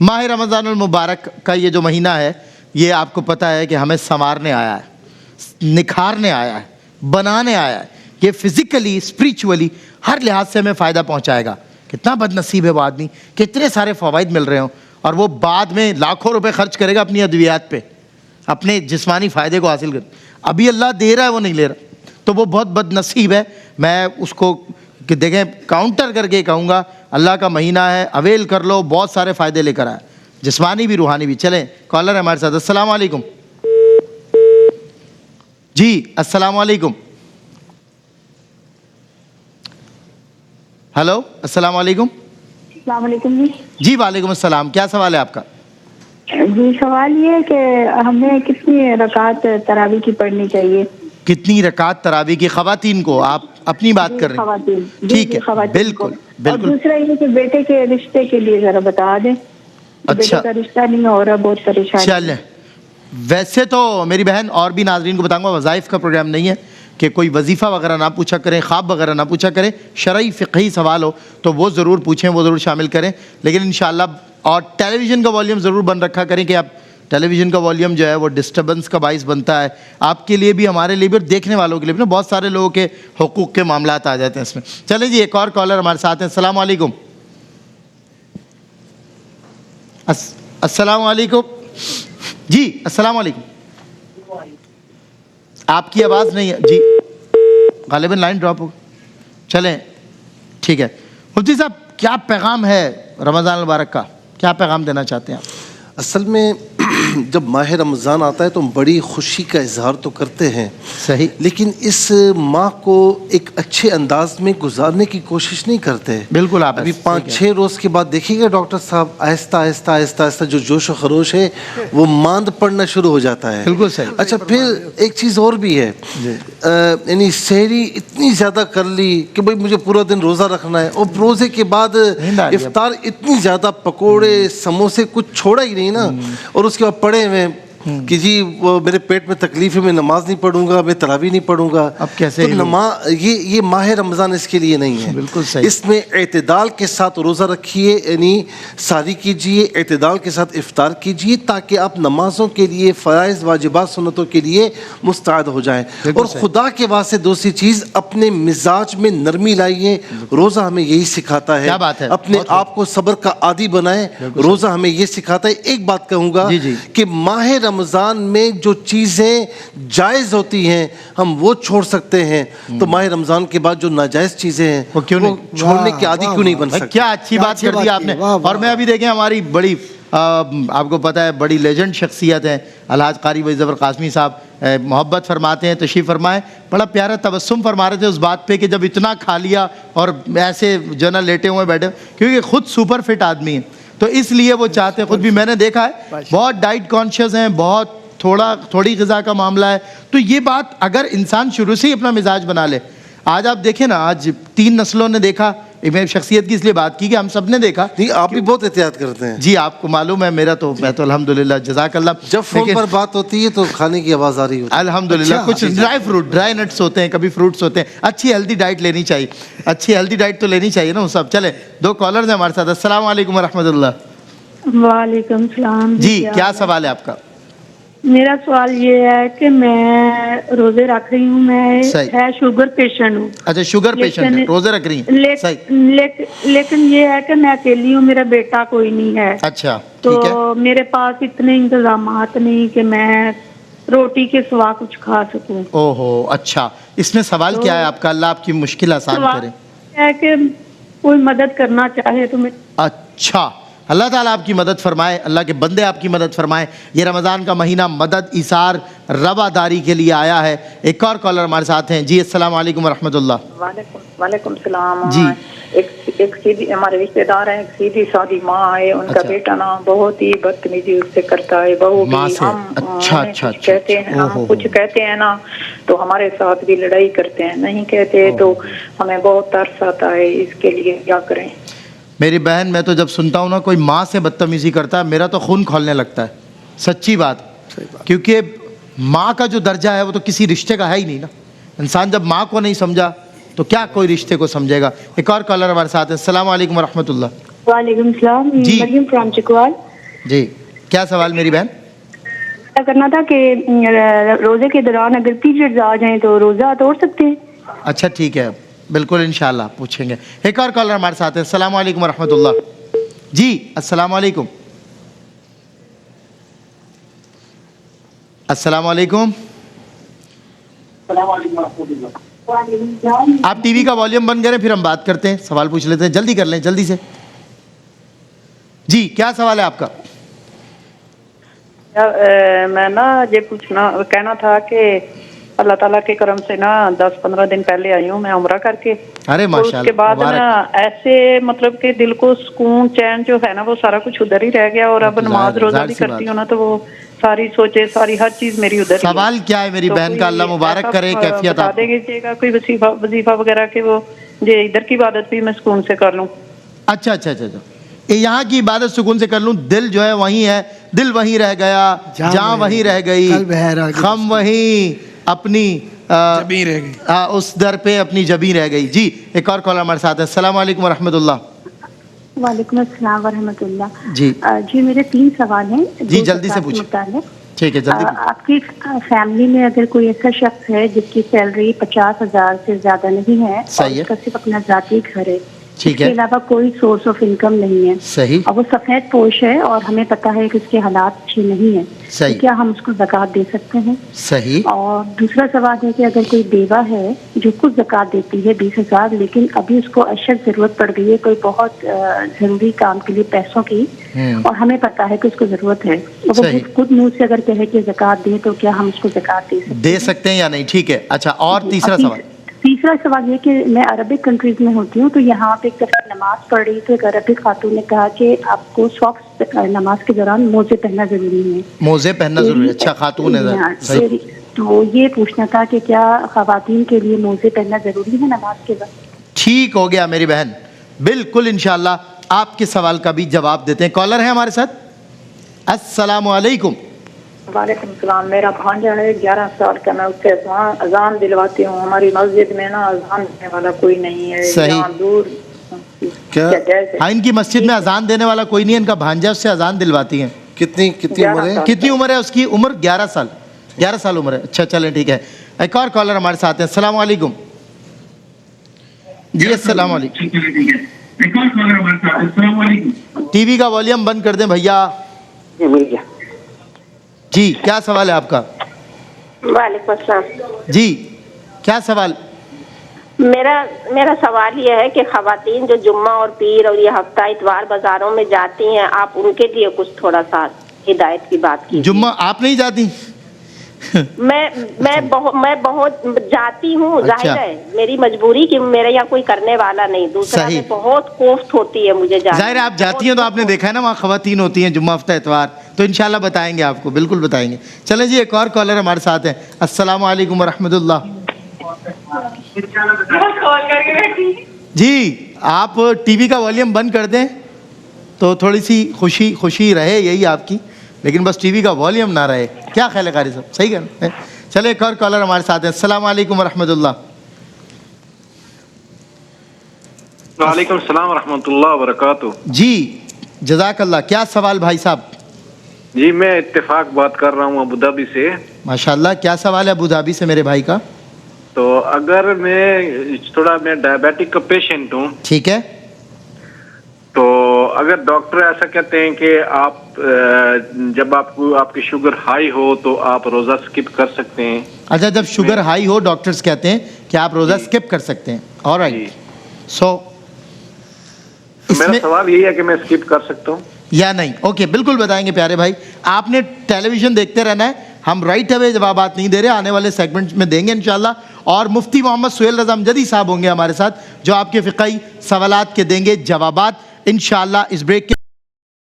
Speaker 3: ماہ رمضان المبارک کا یہ جو مہینہ ہے یہ آپ کو پتہ ہے کہ ہمیں سنوارنے آیا ہے, نکھارنے آیا ہے, بنانے آیا ہے. یہ فزیکلی اسپریچولی ہر لحاظ سے ہمیں فائدہ پہنچائے گا. کتنا بد نصیب ہے وہ آدمی کہ اتنے سارے فوائد مل رہے ہوں اور وہ بعد میں لاکھوں روپے خرچ کرے گا اپنی ادویات پہ, اپنے جسمانی فائدے کو حاصل کر. ابھی اللہ دے رہا ہے وہ نہیں لے رہا, تو وہ بہت بد نصیب ہے. میں اس کو کہ دیکھیں کاؤنٹر کر کے کہوں گا اللہ کا مہینہ ہے, اویل کر لو, بہت سارے فائدے لے کر آئے, جسمانی بھی روحانی بھی. چلیں کالر ہے ہمارے ساتھ. السلام علیکم. جی السلام علیکم. ہلو السلام علیکم.
Speaker 7: السلام علیکم جی.
Speaker 3: جی وعلیکم السلام. کیا سوال ہے آپ کا؟
Speaker 7: جی سوال یہ ہے کہ ہمیں کتنی رکعت تراویح کی پڑھنی چاہیے؟
Speaker 3: کتنی رکعت تراویح کی؟ خواتین کو آپ اپنی بات کر رہے ہیں؟
Speaker 7: خواتین.
Speaker 3: ٹھیک ہے بالکل
Speaker 7: اور
Speaker 3: بالکل.
Speaker 7: دوسرا یہ کہ بیٹے کے رشتے کے لیے ذرا بتا دیں. بیٹے کا رشتہ نہیں ہو رہا, بہت پریشانی.
Speaker 3: چلیں ویسے تو میری بہن اور بھی ناظرین کو بتاؤں گا وظائف کا پروگرام نہیں ہے کہ کوئی وظیفہ وغیرہ نہ پوچھا کریں, خواب وغیرہ نہ پوچھا کریں. شرعی فقہی سوال ہو تو وہ ضرور پوچھیں, وہ ضرور شامل کریں. لیکن انشاءاللہ اور ٹیلی ویژن کا والیوم ضرور بند رکھا کریں کہ آپ ٹیلی ویژن کا والیوم جو ہے وہ ڈسٹربنس کا باعث بنتا ہے آپ کے لیے بھی, ہمارے لیے بھی, اور دیکھنے والوں کے لیے بھی نا. بہت سارے لوگوں کے حقوق کے معاملات آ جاتے ہیں اس میں. چلیں جی ایک اور کالر ہمارے ساتھ ہیں. السلام علیکم. السلام علیکم. جی السلام علیکم. آپ کی آواز نہیں ہے جی, غالباً لائن ڈراپ ہو. چلیں ٹھیک ہے. مفتی صاحب کیا پیغام ہے رمضان المبارک کا, کیا پیغام دینا چاہتے ہیں آپ؟
Speaker 4: اصل میں جب ماہ رمضان آتا ہے تو ہم بڑی خوشی کا اظہار تو کرتے ہیں
Speaker 3: صحیح,
Speaker 4: لیکن اس ماہ کو ایک اچھے انداز میں گزارنے کی کوشش نہیں کرتے.
Speaker 3: بالکل. آپ
Speaker 4: ابھی 5-6 روز کے بعد دیکھیے گا ڈاکٹر صاحب آہستہ آہستہ آہستہ آہستہ جو جوش و خروش ہے وہ ماند پڑنا شروع ہو جاتا ہے.
Speaker 3: بالکل صحیح.
Speaker 4: اچھا پھر ایک چیز اور بھی ہے, یعنی سحری اتنی زیادہ کر لی کہ بھائی مجھے پورا دن روزہ رکھنا ہے, اور روزے کے بعد افطار اتنی زیادہ پکوڑے سموسے کچھ چھوڑا ہی نہیں نا, اور اس کے بعد پڑے ہوئے کہ جی وہ میرے پیٹ میں تکلیف ہے, میں نماز نہیں پڑھوں گا, میں تراویح نہیں پڑھوں گا.
Speaker 3: اب کیسے
Speaker 4: نماز یہ ماہ رمضان اس کے لیے نہیں ہے.
Speaker 3: بالکل صحیح.
Speaker 4: اس میں اعتدال کے ساتھ روزہ رکھیے, یعنی ساری کیجیے, اعتدال کے ساتھ افطار کیجیے, تاکہ آپ نمازوں کے لیے, فرائض واجبات سنتوں کے لیے مستعد ہو جائیں. اور خدا کے واسطے دوسری چیز, اپنے مزاج میں نرمی لائیے. روزہ ہمیں یہی سکھاتا ہے, اپنے آپ کو صبر کا عادی بنائیں. روزہ ہمیں یہ سکھاتا ہے. ایک بات کہوں گا کہ ماہ رمضان میں جو چیزیں جائز ہوتی ہیں ہم وہ چھوڑ سکتے ہیں, تو ماہ رمضان کے بعد جو ناجائز چیزیں ہیں وہ چھوڑنے کے عادی کیوں نہیں بن سکتے؟
Speaker 3: کیا اچھی بات کر دی آپ نے. اور میں ابھی دیکھیں ہماری بڑی آپ کو پتہ ہے بڑی لیجنڈ شخصیت ہے الحاج قاری وحید ظفر قاسمی صاحب, محبت فرماتے ہیں, تشریف فرمائے. بڑا پیارا تبسم فرما رہے تھے اس بات پہ کہ جب اتنا کھا لیا اور ایسے جو نا لیٹے ہوئے بیٹھے, کیونکہ خود سپر فٹ آدمی ہیں تو اس لیے وہ چاہتے ہیں, خود بھی میں نے دیکھا ہے بہت ڈائٹ کانشیس ہیں, بہت تھوڑی غذا کا معاملہ ہے. تو یہ بات اگر انسان شروع سے ہی اپنا مزاج بنا لے, آج آپ دیکھیں نا, آج 3 نسلوں نے دیکھا, میں شخصیت کی اس لیے بات کی کہ ہم سب نے دیکھا.
Speaker 4: نہیں آپ بھی بہت احتیاط کرتے ہیں.
Speaker 3: جی آپ کو معلوم ہے میں تو الحمدللہ جزاک اللہ.
Speaker 4: جب فون پر بات ہوتی ہے تو کھانے کی آواز آ رہی ہوتی ہے
Speaker 3: الحمدللہ. کچھ ڈرائی نٹس ہوتے ہیں, کبھی فروٹس ہوتے ہیں. اچھی ہیلدی ڈائٹ لینی چاہیے, اچھی ہیلدی ڈائٹ تو لینی چاہیے نا وہ سب. چلے 2 کالرز ہیں ہمارے ساتھ. السلام علیکم ورحمۃ اللہ.
Speaker 7: وعلیکم السلام.
Speaker 3: جی کیا سوال ہے آپ کا؟
Speaker 7: میرا سوال یہ ہے کہ میں روزے رکھ رہی ہوں, میں شوگر پیشنٹ ہوں.
Speaker 3: اچھا شوگر پیشنٹ ہے, روزے رکھ رہی ہیں.
Speaker 7: لیکن یہ ہے کہ میں اکیلی ہوں, میرا بیٹا کوئی نہیں ہے.
Speaker 3: اچھا
Speaker 7: تو میرے پاس اتنے انتظامات نہیں کہ میں روٹی کے سوا کچھ کھا سکوں.
Speaker 3: اوہو اچھا. اس میں سوال کیا ہے آپ کا؟ اللہ آپ کی مشکل آسان کرے.
Speaker 7: ہے کہ کوئی مدد کرنا چاہے تو میں.
Speaker 3: اچھا اللہ تعالیٰ آپ کی مدد فرمائے, اللہ کے بندے آپ کی مدد فرمائے. یہ رمضان کا مہینہ مدد, ایثار, رواداری کے لیے آیا ہے. ایک اور کالر ہمارے ساتھ ہیں. جی السلام علیکم ورحمۃ اللہ.
Speaker 8: وعلیکم السلام.
Speaker 3: جی
Speaker 8: ایک سیدھی ہمارے رشتہ دار ہیں, ایک سیدھی سادی ماں ہے, ان کا بیٹا نا بہت ہی بدتمیزی اس سے کرتا ہے. بہو بھی ہم کہتے ہیں, ہم کچھ کہتے ہیں نا تو ہمارے ساتھ بھی لڑائی کرتے ہیں, نہیں کہتے تو ہمیں بہت ترس آتا ہے. اس کے لیے کیا کریں؟
Speaker 3: میری بہن میں تو جب سنتا ہوں نا کوئی ماں سے بدتمیزی کرتا ہے میرا تو خون کھولنے لگتا ہے, سچی بات. کیونکہ ماں کا جو درجہ ہے وہ تو کسی رشتے کا ہے ہی نہیں نا. انسان جب ماں کو نہیں سمجھا تو کیا کوئی رشتے کو سمجھے گا. ایک اور کالر ہمارے ساتھ ہے. السلام علیکم ورحمۃ اللہ.
Speaker 7: وعلیکم السلام.
Speaker 3: جی.
Speaker 7: مریم فرام چکوال.
Speaker 3: جی کیا سوال میری بہن؟
Speaker 7: کیا کرنا تھا کہ روزے کے دوران اگر پیریڈز آ جائیں تو روزہ توڑ سکتے ہیں؟
Speaker 3: اچھا ٹھیک ہے بالکل انشاءاللہ پوچھیں گے. ایک اور کالر ہمارے ساتھ ہے. السلام علیکم ورحمۃ اللہ. جی السلام علیکم. السلام علیکم. آپ ٹی وی کا والیوم بند کریں پھر ہم بات کرتے ہیں, سوال پوچھ لیتے ہیں, جلدی کر لیں جلدی سے. جی کیا سوال ہے آپ کا؟
Speaker 8: میں نا یہ کہنا تھا کہ اللہ تعالیٰ کے کرم سے نا 10-15 دن پہلے آئی ہوں میں عمرہ کر کے.
Speaker 3: ارے ماشاءاللہ.
Speaker 8: اس کے بعد نا ایسے مطلب کہ دل کو سکون چین جو ہے نا وہ سارا کچھ ادھر ہی رہ گیا, اور اب نماز روزہ بھی کرتی ہوں نا تو وہ ساری سوچے ساری ہر چیز میری ادھر.
Speaker 3: سوال کیا ہے میری بہن کا؟ اللہ مبارک کرے. کیفیت
Speaker 8: بتا دے گی گا کوئی وظیفہ وغیرہ کہ وہ یہ ادھر کی عبادت بھی میں سکون سے کر لوں.
Speaker 3: اچھا اچھا اچھا اچھا, یہاں کی عبادت سکون سے کر لوں. دل جو ہے وہیں ہے, دل وہیں رہ گیا, جاں وہیں رہ گئی, خم وہیں اپنی
Speaker 5: جبیں رہ گئی,
Speaker 3: اس در پہ اپنی جبیں رہ گئی. جی ایک اور کالر ہمارے ساتھ ہے. السلام علیکم ورحمۃ اللہ.
Speaker 7: وعلیکم السلام ورحمۃ اللہ.
Speaker 3: جی
Speaker 7: جی میرے 3 سوال ہیں.
Speaker 3: جی جلدی سے پوچھیں. ٹھیک ہے جلدی.
Speaker 7: آپ کی فیملی میں اگر کوئی ایسا شخص ہے جس کی سیلری 50,000 سے زیادہ نہیں ہے,
Speaker 3: صحیح ہے,
Speaker 7: اس کا صرف اپنا ذاتی گھر ہے,
Speaker 3: ٹھیک
Speaker 7: اس کے
Speaker 3: ہے,
Speaker 7: علاوہ کوئی سورس آف انکم نہیں ہے,
Speaker 3: صحیح,
Speaker 7: اور وہ سفید پوش ہے اور ہمیں پتہ ہے کہ اس کے حالات اچھے نہیں ہیں,
Speaker 3: صحیح,
Speaker 7: تو کیا ہم اس کو زکوٰۃ دے سکتے ہیں؟
Speaker 3: صحیح.
Speaker 7: اور دوسرا سوال ہے کہ اگر کوئی بیوہ ہے جو خود زکوٰۃ دیتی ہے 20,000, لیکن ابھی اس کو اشد ضرورت پڑ گئی ہے کوئی بہت ضروری کام کے لیے پیسوں کی, اور ہمیں پتہ ہے کہ اس کو ضرورت ہے, وہ خود منہ سے اگر کہے کہ زکوٰۃ دے تو کیا ہم اس کو زکوٰۃ دے سکتے ہیں
Speaker 3: یا نہیں؟ ٹھیک ہے. اچھا اور تیسرا سوال؟
Speaker 7: تیسرا سوال یہ کہ میں عربک کنٹریز میں ہوتی ہوں, تو یہاں پہ ایک دفعہ نماز پڑھ رہی تو ایک عربک خاتون نے کہا کہ آپ کو ساکس نماز کے دوران موزے پہننا ضروری ہے.
Speaker 3: موزے پہننا ضروری ہے. اچھا خاتون ہے,
Speaker 7: تو یہ پوچھنا تھا کہ کیا خواتین کے لیے موزے پہننا ضروری ہے نماز کے وقت؟
Speaker 3: ٹھیک ہو گیا میری بہن, بالکل انشاءاللہ آپ کے سوال کا بھی جواب دیتے ہیں. کالر ہے ہمارے ساتھ. السلام علیکم.
Speaker 8: وعلیکم السلام. میرا بھانجا ہے 11 سال کا, میں اس سے اذان دلواتی ہوں. ہماری مسجد میں نا اذان دینے والا کوئی نہیں ہے,
Speaker 3: صحیح,
Speaker 8: دور.
Speaker 4: کیا
Speaker 3: ہاں ان کی مسجد میں اذان دینے والا کوئی نہیں ہے, ان کا بھانجا اس سے اذان دلواتی ہیں.
Speaker 4: کتنی عمر ہے؟
Speaker 3: کتنی عمر ہے اس کی؟ عمر 11 سال. 11 سال عمر ہے. اچھا چلیں ٹھیک ہے. ایک اور کالر ہمارے ساتھ ہیں. السلام علیکم. جی السلام علیکم. ٹی وی کا والیوم بند کر دیں بھیا. جی کیا سوال ہے آپ کا؟
Speaker 9: وعلیکم السلام.
Speaker 3: جی کیا سوال؟
Speaker 9: میرا سوال یہ ہے کہ خواتین جو جمعہ اور پیر اور یہ ہفتہ اتوار بازاروں میں جاتی ہیں, آپ ان کے لیے کچھ تھوڑا سا ہدایت کی بات کی.
Speaker 3: جمعہ آپ نہیں جاتی؟
Speaker 9: میں بہت جاتی ہوں, ظاہر ہے میری مجبوری کہ میرے یہاں کوئی کرنے والا نہیں. دوسرا میں بہت کوفت ہوتی ہے مجھے جانا.
Speaker 3: ظاہر ہے آپ جاتی ہیں تو آپ نے دیکھا ہے نا وہاں خواتین ہوتی ہیں جمعہ ہفتہ اتوار, تو انشاءاللہ بتائیں گے آپ کو, بالکل بتائیں گے. چلیں جی ایک اور کالر ہمارے ساتھ ہیں. السلام علیکم ورحمۃ اللہ. جی آپ ٹی وی کا والیوم بند کر دیں تو تھوڑی سی خوشی رہے, یہی آپ کی, لیکن بس ٹی وی کا والیوم نہ رہے. کیا خیال ہے قاری صاحب؟ صحیح ہے. چلے ایک اور کالر ہمارے ساتھ ہیں. السلام علیکم ورحمۃ اللہ.
Speaker 10: وعلیکم السلام ورحمۃ اللہ وبرکاتہ.
Speaker 3: جی جزاک اللہ. کیا سوال بھائی صاحب؟
Speaker 10: جی میں اتفاق بات کر رہا ہوں ابو دھابی سے.
Speaker 3: ماشاءاللہ. کیا سوال ہے ابو دھابی سے میرے بھائی کا؟
Speaker 10: تو اگر میں ڈائبیٹک کا پیشنٹ ہوں,
Speaker 3: ٹھیک ہے,
Speaker 10: تو اگر ڈاکٹر ایسا کہتے ہیں کہ آپ جب آپ کی شوگر ہائی ہو تو آپ روزہ سکپ کر سکتے ہیں.
Speaker 3: اچھا جب شوگر ہائی ہو ڈاکٹرز کہتے ہیں کہ آپ روزہ سکپ کر سکتے ہیں. آلرائٹ. سو
Speaker 10: میرا سوال یہی ہے کہ میں سکپ کر سکتا ہوں
Speaker 3: یا نہیں؟ اوکے بالکل بتائیں گے پیارے بھائی. آپ نے ٹیلی ویژن دیکھتے رہنا ہے, ہم رائٹ اوے جوابات نہیں دے رہے, آنے والے سیگمنٹ میں دیں گے انشاءاللہ. اور مفتی محمد سہیل رضا امجدی صاحب ہوں گے ہمارے ساتھ جو آپ کے فقہی سوالات کے دیں گے جوابات انشاءاللہ. اس بریک کے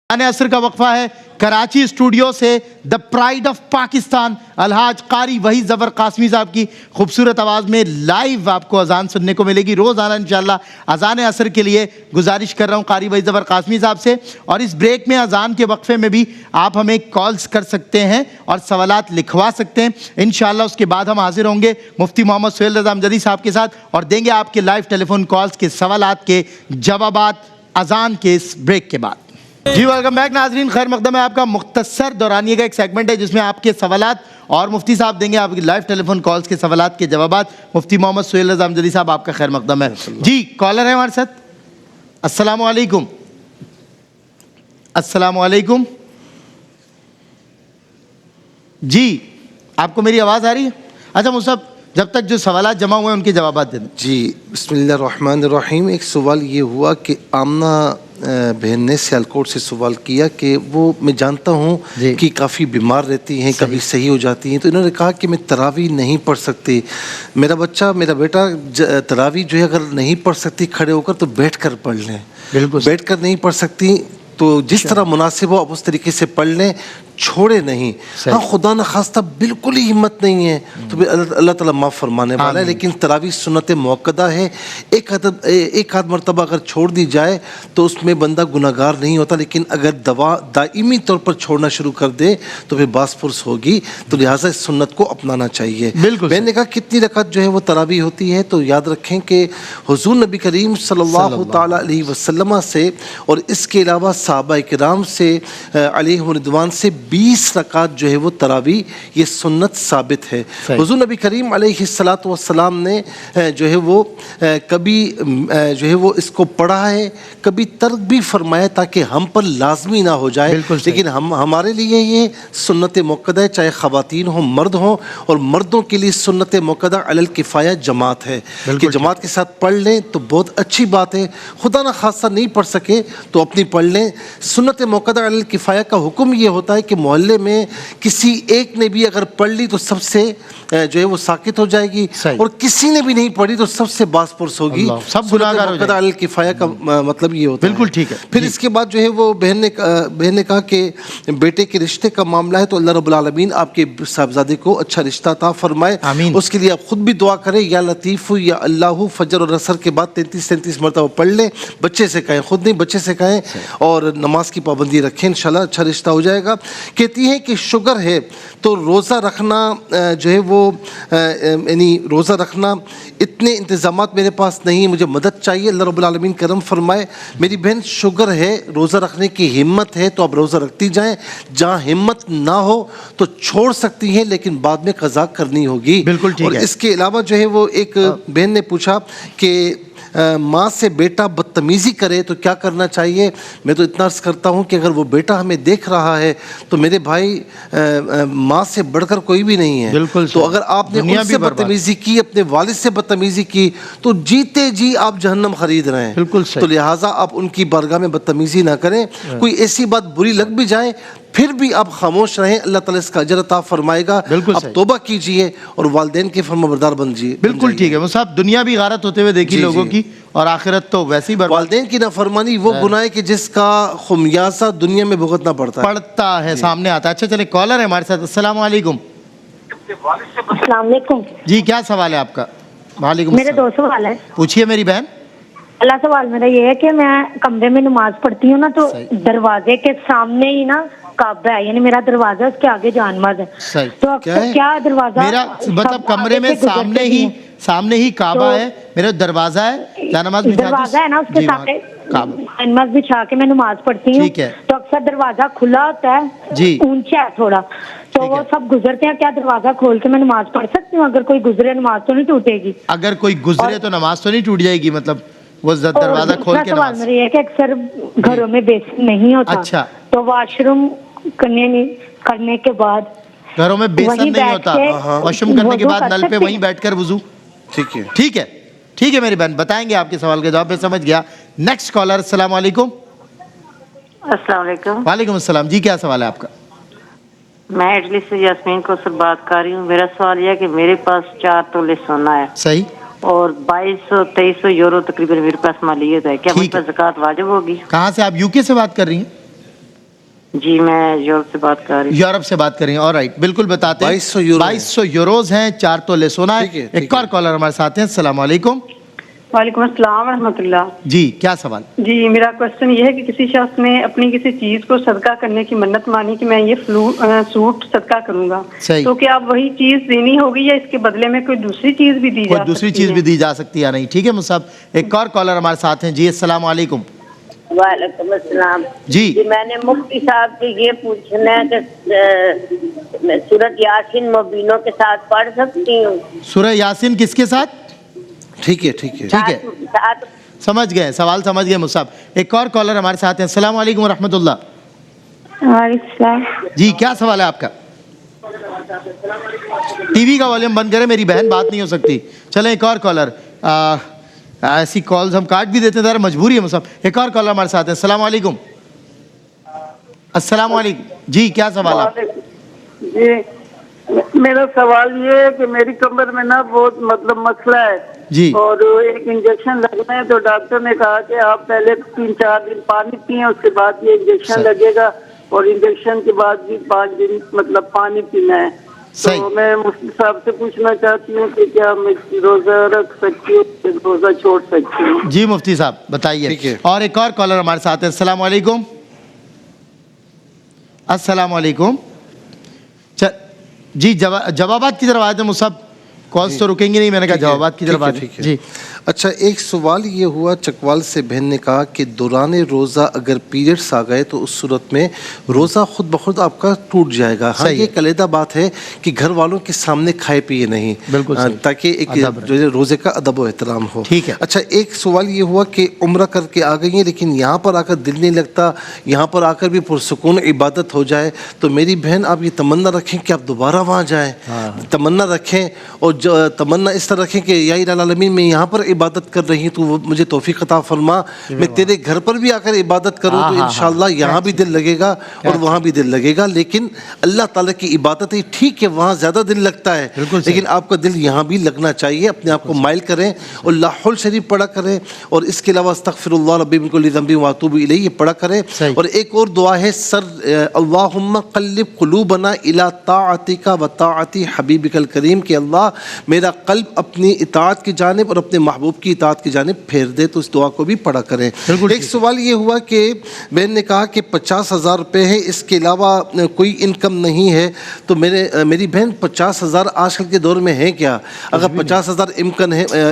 Speaker 3: عصر کا وقفہ ہے. کراچی اسٹوڈیو سے دا پرائیڈ آف پاکستان الحاج قاری وحید ظفر قاسمی صاحب کی خوبصورت آواز میں لائیو آپ کو اذان سننے کو ملے گی روزانہ انشاءاللہ. اذان عصر کے لیے گزارش کر رہا ہوں قاری وحید ظفر قاسمی صاحب سے. اور اس بریک میں اذان کے وقفے میں بھی آپ ہمیں کالز کر سکتے ہیں اور سوالات لکھوا سکتے ہیں انشاءاللہ. اس کے بعد ہم حاضر ہوں گے مفتی محمد سہیل رضا امجدی صاحب کے ساتھ اور دیں گے آپ کے لائیو ٹیلی فون کالز کے سوالات کے جوابات اذان کے اس بریک کے بعد. جی ویلکم بیک ناظرین, خیر مقدم ہے. آپ کا مختصر دورانیے کا ایک سیگمنٹ ہے جس میں آپ کے سوالات اور مفتی صاحب دیں گے آپ کی لائیو ٹیلی فون کالز کے سوالات کے جوابات. مفتی محمد سہیل رضا امجدی صاحب آپ کا خیر مقدم ہے. جی کالر ہے ہمارے ساتھ. السلام علیکم. السلام علیکم. جی آپ کو میری آواز آ رہی ہے؟ اچھا مصعب, جب تک جو سوالات جمع ہوئے ہیں ان کے جوابات دے دیں.
Speaker 4: جی بسم اللہ الرحمن الرحیم. ایک سوال یہ ہوا کہ آمنہ بہن نے سیالکوٹ سے سوال کیا کہ وہ میں جانتا ہوں کہ کافی بیمار رہتی ہیں, کبھی صحیح ہو جاتی ہیں, تو انہوں نے کہا کہ میں تراویح نہیں پڑھ سکتی. میرا بیٹا تراویح جو ہے اگر نہیں پڑھ سکتی کھڑے ہو کر تو بیٹھ کر پڑھ لیں. بالکل بیٹھ کر نہیں پڑھ سکتی تو جس طرح مناسب ہو آپ اس طریقے سے پڑھ لیں, چھوڑے نہیں. ہاں خدا نخواستہ بالکل ہی ہمت نہیں ہے تو اللہ تعالیٰ معاف فرمانے والا ہے, لیکن تراویح سنت موقدہ ہے. ایک آدھ مرتبہ اگر چھوڑ دی جائے تو اس میں بندہ گناہگار نہیں ہوتا, لیکن اگر دائمی طور پر چھوڑنا شروع کر دے تو پھر باس پرس ہوگی. تو لہٰذا اس سنت کو اپنانا چاہیے. میں نے کہا کتنی رکعت جو ہے وہ تراویح ہوتی ہے, تو یاد رکھیں کہ حضور نبی کریم صلی اللہ تعالیٰ علیہ وسلم سے اور اس کے علاوہ صحابہ کرام سے علیہم رضوان سے 20 رکعت جو ہے وہ تراویح یہ سنت ثابت ہے. حضور نبی کریم علیہ الصلوۃ والسلام نے جو ہے وہ کبھی جو ہے وہ اس کو پڑھا ہے, کبھی ترک بھی فرمایا تاکہ ہم پر لازمی نہ ہو جائے, لیکن ہمارے لیے یہ سنت موقدہ ہے, چاہے خواتین ہوں مرد ہوں. اور مردوں کے لیے سنت موقدہ علی الکفایہ جماعت ہے کہ جماعت کے ساتھ پڑھ لیں تو بہت اچھی بات ہے. خدا نہ خاصہ نہیں پڑھ سکے تو اپنی پڑھ لیں. سنت موقدہ علی الکفایہ کا حکم یہ ہوتا ہے کہ محلے میں کسی ایک نے بھی اگر پڑھ لی تو سب سے جو ہے وہ ساکت ہو جائے گی, اور کسی نے بھی نہیں پڑھی تو سب سے باس پرس ہوگی.
Speaker 3: سب گناہگار ہو
Speaker 4: جائیں. الکفایہ کا مطلب یہ ہوتا ہے.
Speaker 3: بالکل ٹھیک ہے.
Speaker 4: پھر اس کے بعد جو ہے وہ بہن نے کہا کہ بیٹے کے رشتے کا معاملہ ہے تو اللہ رب العالمین آپ کے صاحبزادے کو اچھا رشتہ عطا فرمائے. اس کے لیے آپ خود بھی دعا کریں, یا لطیف یا اللہ. فجر اور عصر کے بعد 33 مرتبہ پڑھ لیں. بچے سے کہیں, خود نہیں بچے سے کہیں, اور نماز کی پابندی رکھیں, انشاءاللہ اچھا رشتہ ہو جائے گا. کہتی ہے کہ شوگر ہے تو روزہ رکھنا جو ہے وہ یعنی روزہ رکھنا اتنے انتظامات میرے پاس نہیں, مجھے مدد چاہیے, اللہ رب العالمین کرم فرمائے. میری بہن شوگر ہے, روزہ رکھنے کی ہمت ہے تو آپ روزہ رکھتی جائیں. جہاں ہمت نہ ہو تو چھوڑ سکتی ہیں, لیکن بعد میں قضا کرنی ہوگی. بالکل ٹھیک ہے. اور اس کے علاوہ جو ہے وہ ایک بہن نے پوچھا کہ ماں سے بیٹا بدتمیزی کرے تو کیا کرنا چاہیے. میں تو اتنا عرض کرتا ہوں کہ اگر وہ بیٹا ہمیں دیکھ رہا ہے تو میرے بھائی ماں سے بڑھ کر کوئی بھی نہیں ہے. تو اگر آپ نے ان سے بدتمیزی کی, اپنے والد سے بدتمیزی کی, تو جیتے جی آپ جہنم خرید رہے ہیں. تو لہٰذا آپ ان کی بارگاہ میں بدتمیزی نہ کریں. کوئی ایسی بات بری لگ بھی جائے پھر بھی آپ خاموش رہیں, اللہ تعالیٰ اس کا اجر عطا فرمائے گا. آپ توبہ کیجئے اور والدین کے فرمانبردار بنجیے. بالکل ٹھیک ہے.
Speaker 3: مصعب دنیا بھی غارت ہوتے ہوئے دیکھی لوگوں کی, اور آخرت تو ویسی برباد.
Speaker 4: والدین کی نافرمانی وہ گناہ ہے کہ جس کا خمیازہ دنیا میں بھگتنا پڑتا
Speaker 3: ہے, سامنے آتا ہے. اچھا چلے کالر ہے ہمارے ساتھ. السلام علیکم.
Speaker 11: السلام علیکم.
Speaker 3: جی کیا سوال ہے آپ کا؟ وعلیکم
Speaker 11: میرے 2 سوال ہے.
Speaker 3: پوچھیے میری بہن.
Speaker 11: پہلا سوال میرا یہ ہے کہ میں کمرے میں نماز پڑھتی ہوں نا, تو دروازے کے سامنے ہی نا کعبہ ہے, یعنی میرا دروازہ اس کے آگے جانماز ہے. تو کیا دروازہ
Speaker 3: میرا مطلب کمرے میں سامنے ہی کعبہ ہے, میرا دروازہ ہے, جانماز
Speaker 11: دروازہ ہے نا اس کے سامنے جانماز بچھا کے میں نماز پڑھتی ہوں. تو اکثر دروازہ کھلا ہوتا ہے, اونچا ہے تھوڑا, تو وہ سب گزرتے ہیں. کیا دروازہ کھول کے میں نماز پڑھ سکتی ہوں؟ اگر کوئی گزرے نماز تو نہیں ٹوٹے گی؟
Speaker 3: اگر کوئی گزرے تو نماز تو نہیں ٹوٹ جائے گی, مطلب وہ دروازہ کھول کے
Speaker 11: سوال میرا یہ ہے کہ اکثر گھروں میں بیسن نہیں ہوتا, تو واش روم کرنے کے بعد
Speaker 3: گھروں میں بیسن نہیں ہوتا, واش روم کرنے کے بعد نل پہ وہیں بیٹھ کر وضو. ٹھیک ہے میری بہن, بتائیں گے آپ کے سوال کا جواب. میں سمجھ گیا. Next caller. السلام علیکم.
Speaker 12: السلام علیکم.
Speaker 3: وعلیکم السلام. جی کیا سوال ہے آپ کا؟
Speaker 12: میں اٹلی سے یاسمین کو بات کر رہی ہوں. میرا سوال یہ ہے کہ میرے پاس 4 تولے سونا ہے.
Speaker 3: صحیح.
Speaker 12: اور 2200-2300 یورو تقریباً میرے پاس مالیت ہے. کیا مجھ پر زکوٰۃ واجب ہوگی؟
Speaker 3: کہاں سے آپ؟ یو کے سے بات کر رہی ہیں؟
Speaker 12: جی میں یورپ سے بات کر رہی ہوں.
Speaker 3: یورپ سے بات کر رہی ہیں. آل رائٹ, بالکل بتاتے ہیں. 2200 یوروز ہیں, 4 تولے سونا ہے. ایک اور کالر ہمارے ساتھ ہیں. السلام علیکم.
Speaker 13: وعلیکم السلام ورحمۃ اللہ.
Speaker 3: جی کیا سوال؟
Speaker 13: جی میرا کوشچن یہ ہے کہ کسی شخص نے اپنی کسی چیز کو صدقہ کرنے کی منت مانی کہ میں یہ سوٹ صدقہ کروں گا, تو کیا اب وہی چیز دینی ہوگی یا اس کے بدلے میں کوئی دوسری چیز بھی دی جا سکتی ہے؟
Speaker 3: دوسری چیز بھی دی جا سکتی ہے. نہیں, ٹھیک ہے مصعب. ایک اور کالر ہمارے ساتھ ہیں. جی السلام علیکم.
Speaker 14: وعلیکم السلام
Speaker 3: جی
Speaker 14: میں نے مفتی صاحب سے یہ پوچھنا ہے کہ میں سورۃ یاسین مبینوں کے ساتھ پڑھ سکتی ہوں؟
Speaker 3: سورہ یاسین کس کے ساتھ؟
Speaker 4: ٹھیک ہے ٹھیک ہے
Speaker 3: ٹھیک ہے، سمجھ گئے سوال، سمجھ گئے مصعب۔ ایک اور کالر ہمارے ساتھ ہیں۔ السلام علیکم ورحمۃ اللہ۔
Speaker 11: وعلیکم السلام۔
Speaker 3: جی کیا سوال ہے آپ کا؟ ٹی وی کا والیوم بند کریں، میری بہن بات نہیں ہو سکتی۔ چلیں ایک اور کالر، ایسی کالز ہم کاٹ بھی دیتے ہیں، مجبوری ہے مصعب۔ ایک اور کالر ہمارے ساتھ ہیں۔ السلام علیکم۔ السلام علیکم جی، کیا سوال ہے آپ؟
Speaker 15: جی میرا سوال یہ ہے کہ میری کمر میں نا بہت مطلب مسئلہ ہے
Speaker 3: جی،
Speaker 15: اور ایک انجیکشن لگنا ہے، تو ڈاکٹر نے کہا کہ آپ پہلے 3-4 دن پانی پئیں، اس کے بعد یہ انجیکشن لگے گا، اور انجیکشن کے بعد بھی 5 دن مطلب پانی پینا ہے۔ تو میں مفتی صاحب سے پوچھنا چاہتی ہوں کہ کیا میں روزہ رکھ سکتی ہوں، روزہ چھوڑ سکتی ہوں؟
Speaker 3: جی مفتی صاحب بتائیے۔ اور ایک اور کالر ہمارے ساتھ ہے۔ السلام علیکم۔ السلام علیکم جی، جوابات کی طرف آئے تھے مصعب، کالز تو رکیں گی نہیں، میں نے کہا جوابات کی طرف آئے جی۔
Speaker 4: اچھا، ایک سوال یہ ہوا، چکوال سے بہن نے کہا کہ دوران روزہ اگر پیریڈز آ گئے تو اس صورت میں روزہ خود بخود آپ کا ٹوٹ جائے گا۔ ہاں یہ ایک علیحدہ بات ہے کہ گھر والوں کے سامنے کھائے پیے نہیں، تاکہ ایک جو روزے کا ادب و احترام ہو۔
Speaker 3: ٹھیک ہے۔
Speaker 4: اچھا، ایک سوال یہ ہوا کہ عمرہ کر کے آ گئی ہیں لیکن یہاں پر آ کر دل نہیں لگتا، یہاں پر آ کر بھی پرسکون عبادت ہو جائے، تو میری بہن آپ یہ تمنا رکھیں کہ آپ دوبارہ وہاں جائیں، تمنا رکھیں، اور تمنا اس طرح رکھیں کہ یا الہ العالمین میں یہاں پر عبادت کر رہی ہوں تو مجھے توفیق عطا فرما، میں تیرے گھر پر بھی آ کر عبادت کروں تو انشاءاللہ یہاں بھی دل لگے گا اور وہاں بھی دل لگے گا۔ لیکن اللہ تعالیٰ کی عبادت ہے، ٹھیک ہے وہاں زیادہ دل لگتا ہے لیکن آپ کا دل یہاں بھی لگنا چاہیے۔ اپنے آپ کو مائل کریں اور لاح الشریف پڑھا کریں، اور اس کے علاوہ استغفر اللہ ربی من کل ذنب واتوب الیہ یہ پڑھا کریں۔ اور ایک اور دعا ہے اللہم قلب قلوبنا الی طاعتک و طاعت حبیبک الکریم، کہ اللہ میرا قلب اپنی اطاعت کی جانب اور اپنے محبوب کی اطاعت کی جانب پھیر دے، تو اس دعا کو بھی پڑھا کریں۔ ایک سوال یہ ہوا کہ بہن نے کہا کہ 50,000 روپے ہے، اس کے علاوہ کوئی انکم نہیں ہے، تو میری بہن 50,000 آج کل کے دور میں ہے کیا؟ اگر 50,000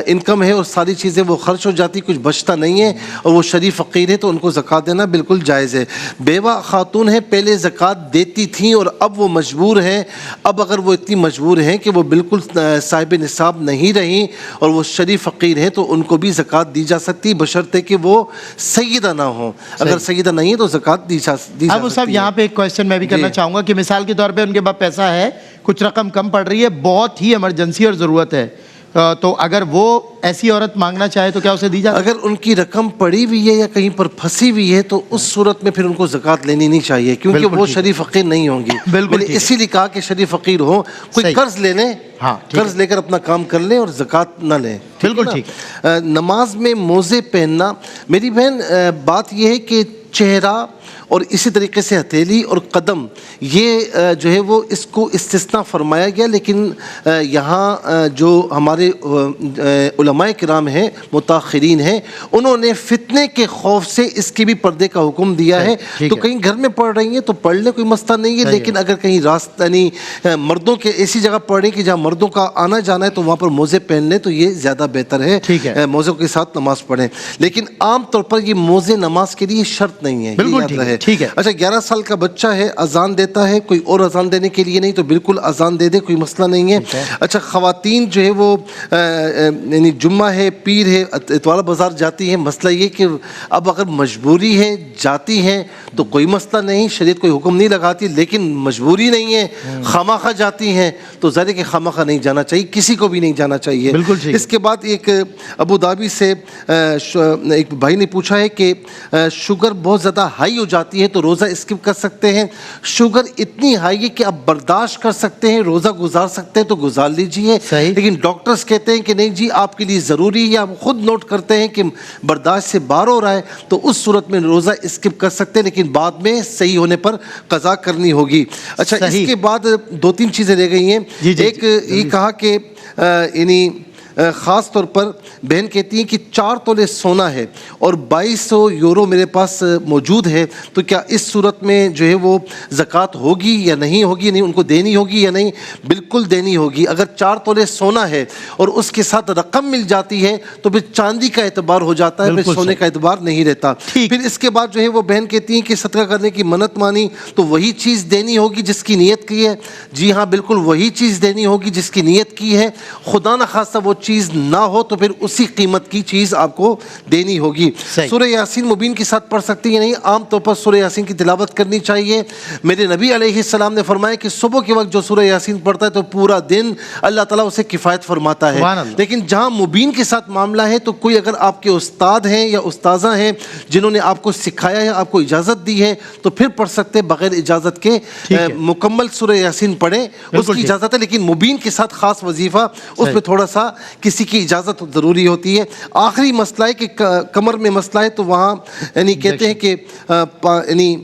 Speaker 4: انکم ہے اور ساری چیزیں وہ خرچ ہو جاتی، کچھ بچتا نہیں ہے، اور وہ شریف فقیر ہے تو ان کو زکوٰۃ دینا بالکل جائز ہے۔ بیوہ خاتون ہے، پہلے زکوٰۃ دیتی تھیں اور اب وہ مجبور ہیں، اب اگر وہ اتنی مجبور ہیں کہ وہ بالکل صاحب نصاب نہیں رہیں اور وہ شریف فقیر ہیں تو ان کو بھی زکوٰۃ دی جا سکتی، بشرطے کہ وہ سیدہ نہ ہوں۔ اگر سیدہ نہیں ہے تو زکوٰۃ دی جا سکتی ہے۔
Speaker 3: اب صاحب یہاں پہ ایک کویسچن میں بھی کرنا چاہوں گا کہ مثال کے طور پہ ان کے پاس پیسہ ہے، کچھ رقم کم پڑ رہی ہے، بہت ہی ایمرجنسی اور ضرورت ہے، تو اگر وہ ایسی عورت مانگنا چاہے تو کیا اسے دی جائے؟
Speaker 4: اگر ان کی رقم پڑی ہوئی ہے یا کہیں پر پھنسی ہوئی ہے تو اس صورت میں پھر ان کو زکوٰۃ لینی نہیں چاہیے، کیونکہ وہ شریف فقیر نہیں ہوں گی۔ میں نے اسی لیے کہا کہ شریف فقیر ہوں، کوئی قرض لے لیں، قرض لے کر اپنا کام کر لیں اور زکوٰۃ نہ لیں۔
Speaker 3: بالکل ٹھیک۔
Speaker 4: نماز میں موزے پہننا، میری بہن بات یہ ہے کہ چہرہ اور اسی طریقے سے ہتھیلی اور قدم یہ جو ہے وہ اس کو استثناء فرمایا گیا، لیکن یہاں جو ہمارے علماء کرام ہیں، متاخرین ہیں، انہوں نے فتنے کے خوف سے اس کے بھی پردے کا حکم دیا ہے۔ تو کہیں گھر میں پڑھ رہی ہیں تو پڑھ لیں، کوئی مسئلہ نہیں ہے، لیکن اگر کہیں راستہ یعنی مردوں کے ایسی جگہ پڑھ رہی کہ جہاں مردوں کا آنا جانا ہے تو وہاں پر موزے پہن لیں تو یہ زیادہ بہتر ہے، موزوں کے ساتھ نماز پڑھیں۔ لیکن عام طور پر یہ موزے نماز کے لیے شرط نہیں ہے، یہ یاد رہے۔ اچھا، 11 سال کا بچہ ہے، اذان دیتا ہے، کوئی اور اذان دینے کے لیے نہیں تو بالکل اذان دے دے، کوئی مسئلہ نہیں ہے۔ اچھا، خواتین جو ہے وہ یعنی جمعہ ہے، پیر ہے، اتوار بازار جاتی ہیں، مسئلہ یہ کہ اب اگر مجبوری ہے جاتی ہیں تو کوئی مسئلہ نہیں، شریعت کوئی حکم نہیں لگاتی، لیکن مجبوری نہیں ہے، خامخواہ جاتی ہیں تو ظاہر ہے کہ خامخواہ نہیں جانا چاہیے، کسی کو بھی نہیں جانا چاہیے۔ اس کے بعد ایک ابو دھابی سے ایک بھائی نے پوچھا ہے کہ شوگر بہت زیادہ ہائی ہو جاتی ہے تو روزہ اسکپ کر سکتے ہیں؟ شوگر اتنی ہائی ہے کہ آپ برداشت کر سکتے ہیں، روزہ گزار سکتے ہیں تو گزار لیجئے، لیکن ڈاکٹرز کہتے ہیں کہ نہیں جی آپ کے لیے ضروری ہے، آپ خود نوٹ کرتے ہیں کہ برداشت سے باہر ہو رہا ہے تو اس صورت میں روزہ اسکپ کر سکتے ہیں، لیکن بعد میں صحیح ہونے پر قضا کرنی ہوگی۔ اچھا، اس کے بعد 2-3 چیزیں رہ گئی ہیں۔ ایک یہ کہا کہ یعنی خاص طور پر بہن کہتی ہیں کہ 4 تولے سونا ہے اور 2200 یورو میرے پاس موجود ہے، تو کیا اس صورت میں جو ہے وہ زکوٰۃ ہوگی یا نہیں ہوگی؟ نہیں، ان کو دینی ہوگی یا نہیں؟ بالکل دینی ہوگی۔ اگر 4 تولے سونا ہے اور اس کے ساتھ رقم مل جاتی ہے تو پھر چاندی کا اعتبار ہو جاتا ہے، پھر سونے کا اعتبار نہیں رہتا۔ پھر اس کے بعد جو ہے وہ بہن کہتی ہیں کہ صدقہ کرنے کی منت مانی تو وہی چیز دینی ہوگی جس کی نیت کی ہے؟ جی ہاں، بالکل وہی چیز دینی ہوگی جس کی نیت کی ہے۔ خدا نہ خواستہ وہ چیز نہ ہو تو پھر اسی قیمت کی چیز آپ کو دینی ہوگی۔ سورہ یاسین مبین کے ساتھ پڑھ سکتے ہیں؟ نہیں، عام طور پر سورہ یاسین کی تلاوت کرنی چاہیے۔ میرے نبی علیہ السلام نے فرمایا کہ صبح کے وقت جو سورہ یاسین پڑھتا ہے تو پورا دن اللہ تعالیٰ اسے کفایت فرماتا ہے۔ لیکن جہاں مبین کے ساتھ معاملہ ہے تو کوئی اگر آپ کے استاد ہیں یا استاذہ ہیں جنہوں نے آپ کو سکھایا ہے، آپ کو اجازت دی ہے، تو پھر پڑھ سکتے، بغیر اجازت کے مکمل سورہ یاسین پڑھیں، اس کی اجازت ہے۔ لیکن مبین کے ساتھ خاص وظیفہ، اس میں تھوڑا سا کسی کی اجازت ضروری ہوتی ہے۔ آخری مسئلہ ہے کہ کمر میں مسئلہ ہے، تو وہاں یعنی کہتے ہیں کہ یعنی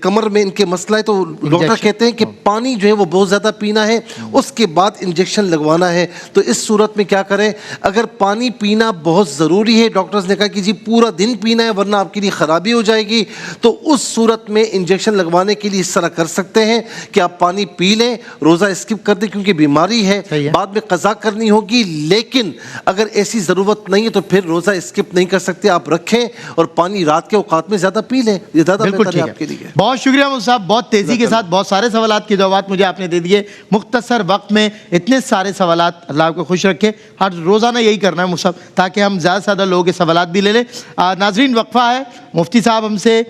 Speaker 4: کمر میں ان کے مسئلہ ہے، تو ڈاکٹر کہتے ہیں کہ پانی جو ہے وہ بہت زیادہ پینا ہے، اس کے بعد انجیکشن لگوانا ہے۔ تو اس صورت میں کیا کریں؟ اگر پانی پینا بہت ضروری ہے، ڈاکٹرز نے کہا کہ جی پورا دن پینا ہے ورنہ آپ کے لیے خرابی ہو جائے گی، تو اس صورت میں انجیکشن لگوانے کے لیے اس طرح کر سکتے ہیں کہ آپ پانی پی لیں، روزہ اسکپ کر دیں کیونکہ بیماری ہے، بعد میں قضا کرنی ہوگی۔ لیکن اگر ایسی ضرورت نہیں ہے تو پھر روزہ اسکپ نہیں کر سکتے، آپ رکھیں اور پانی رات کے اوقات میں زیادہ پی لیں، یہ زیادہ بہتر ہے آپ کے لیے۔
Speaker 3: بہت شکریہ مفتی صاحب، بہت تیزی کے ساتھ بہت سارے سوالات کے جوابات مجھے آپ نے دے دیے مختصر وقت میں، اتنے سارے سوالات۔ اللہ آپ کو خوش رکھے، ہر روزانہ یہی کرنا ہے مفتی صاحب تاکہ ہم زیادہ سے زیادہ لوگوں کے سوالات بھی لے لیں۔ ناظرین وقفہ ہے، مفتی صاحب ہم سے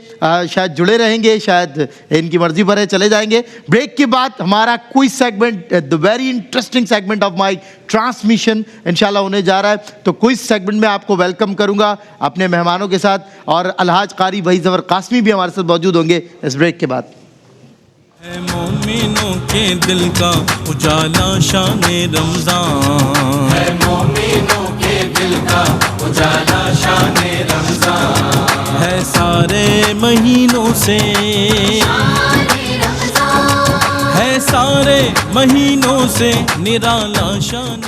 Speaker 3: شاید جڑے رہیں گے، شاید ان کی مرضی پر ہے چلے جائیں گے۔ بریک کے بعد ہمارا کوئی segment, the very interesting segment of my transmission انشاءاللہ ہونے جا رہا ہے، تو کوئی سیگمنٹ میں آپ کو ویلکم کروں گا اپنے مہمانوں کے ساتھ، اور الحاج قاری بھائی ظفر قاسمی بھی ہمارے ساتھ موجود ہوں گے اس بریک کے بعد۔
Speaker 1: ہے مومنوں کے دل کا اجالا شان رمضان،
Speaker 2: ہے مومنوں کے دل کا اجالا شان رمضان،
Speaker 1: ہے سارے مہینوں سے، ہے سارے مہینوں سے نرالا شان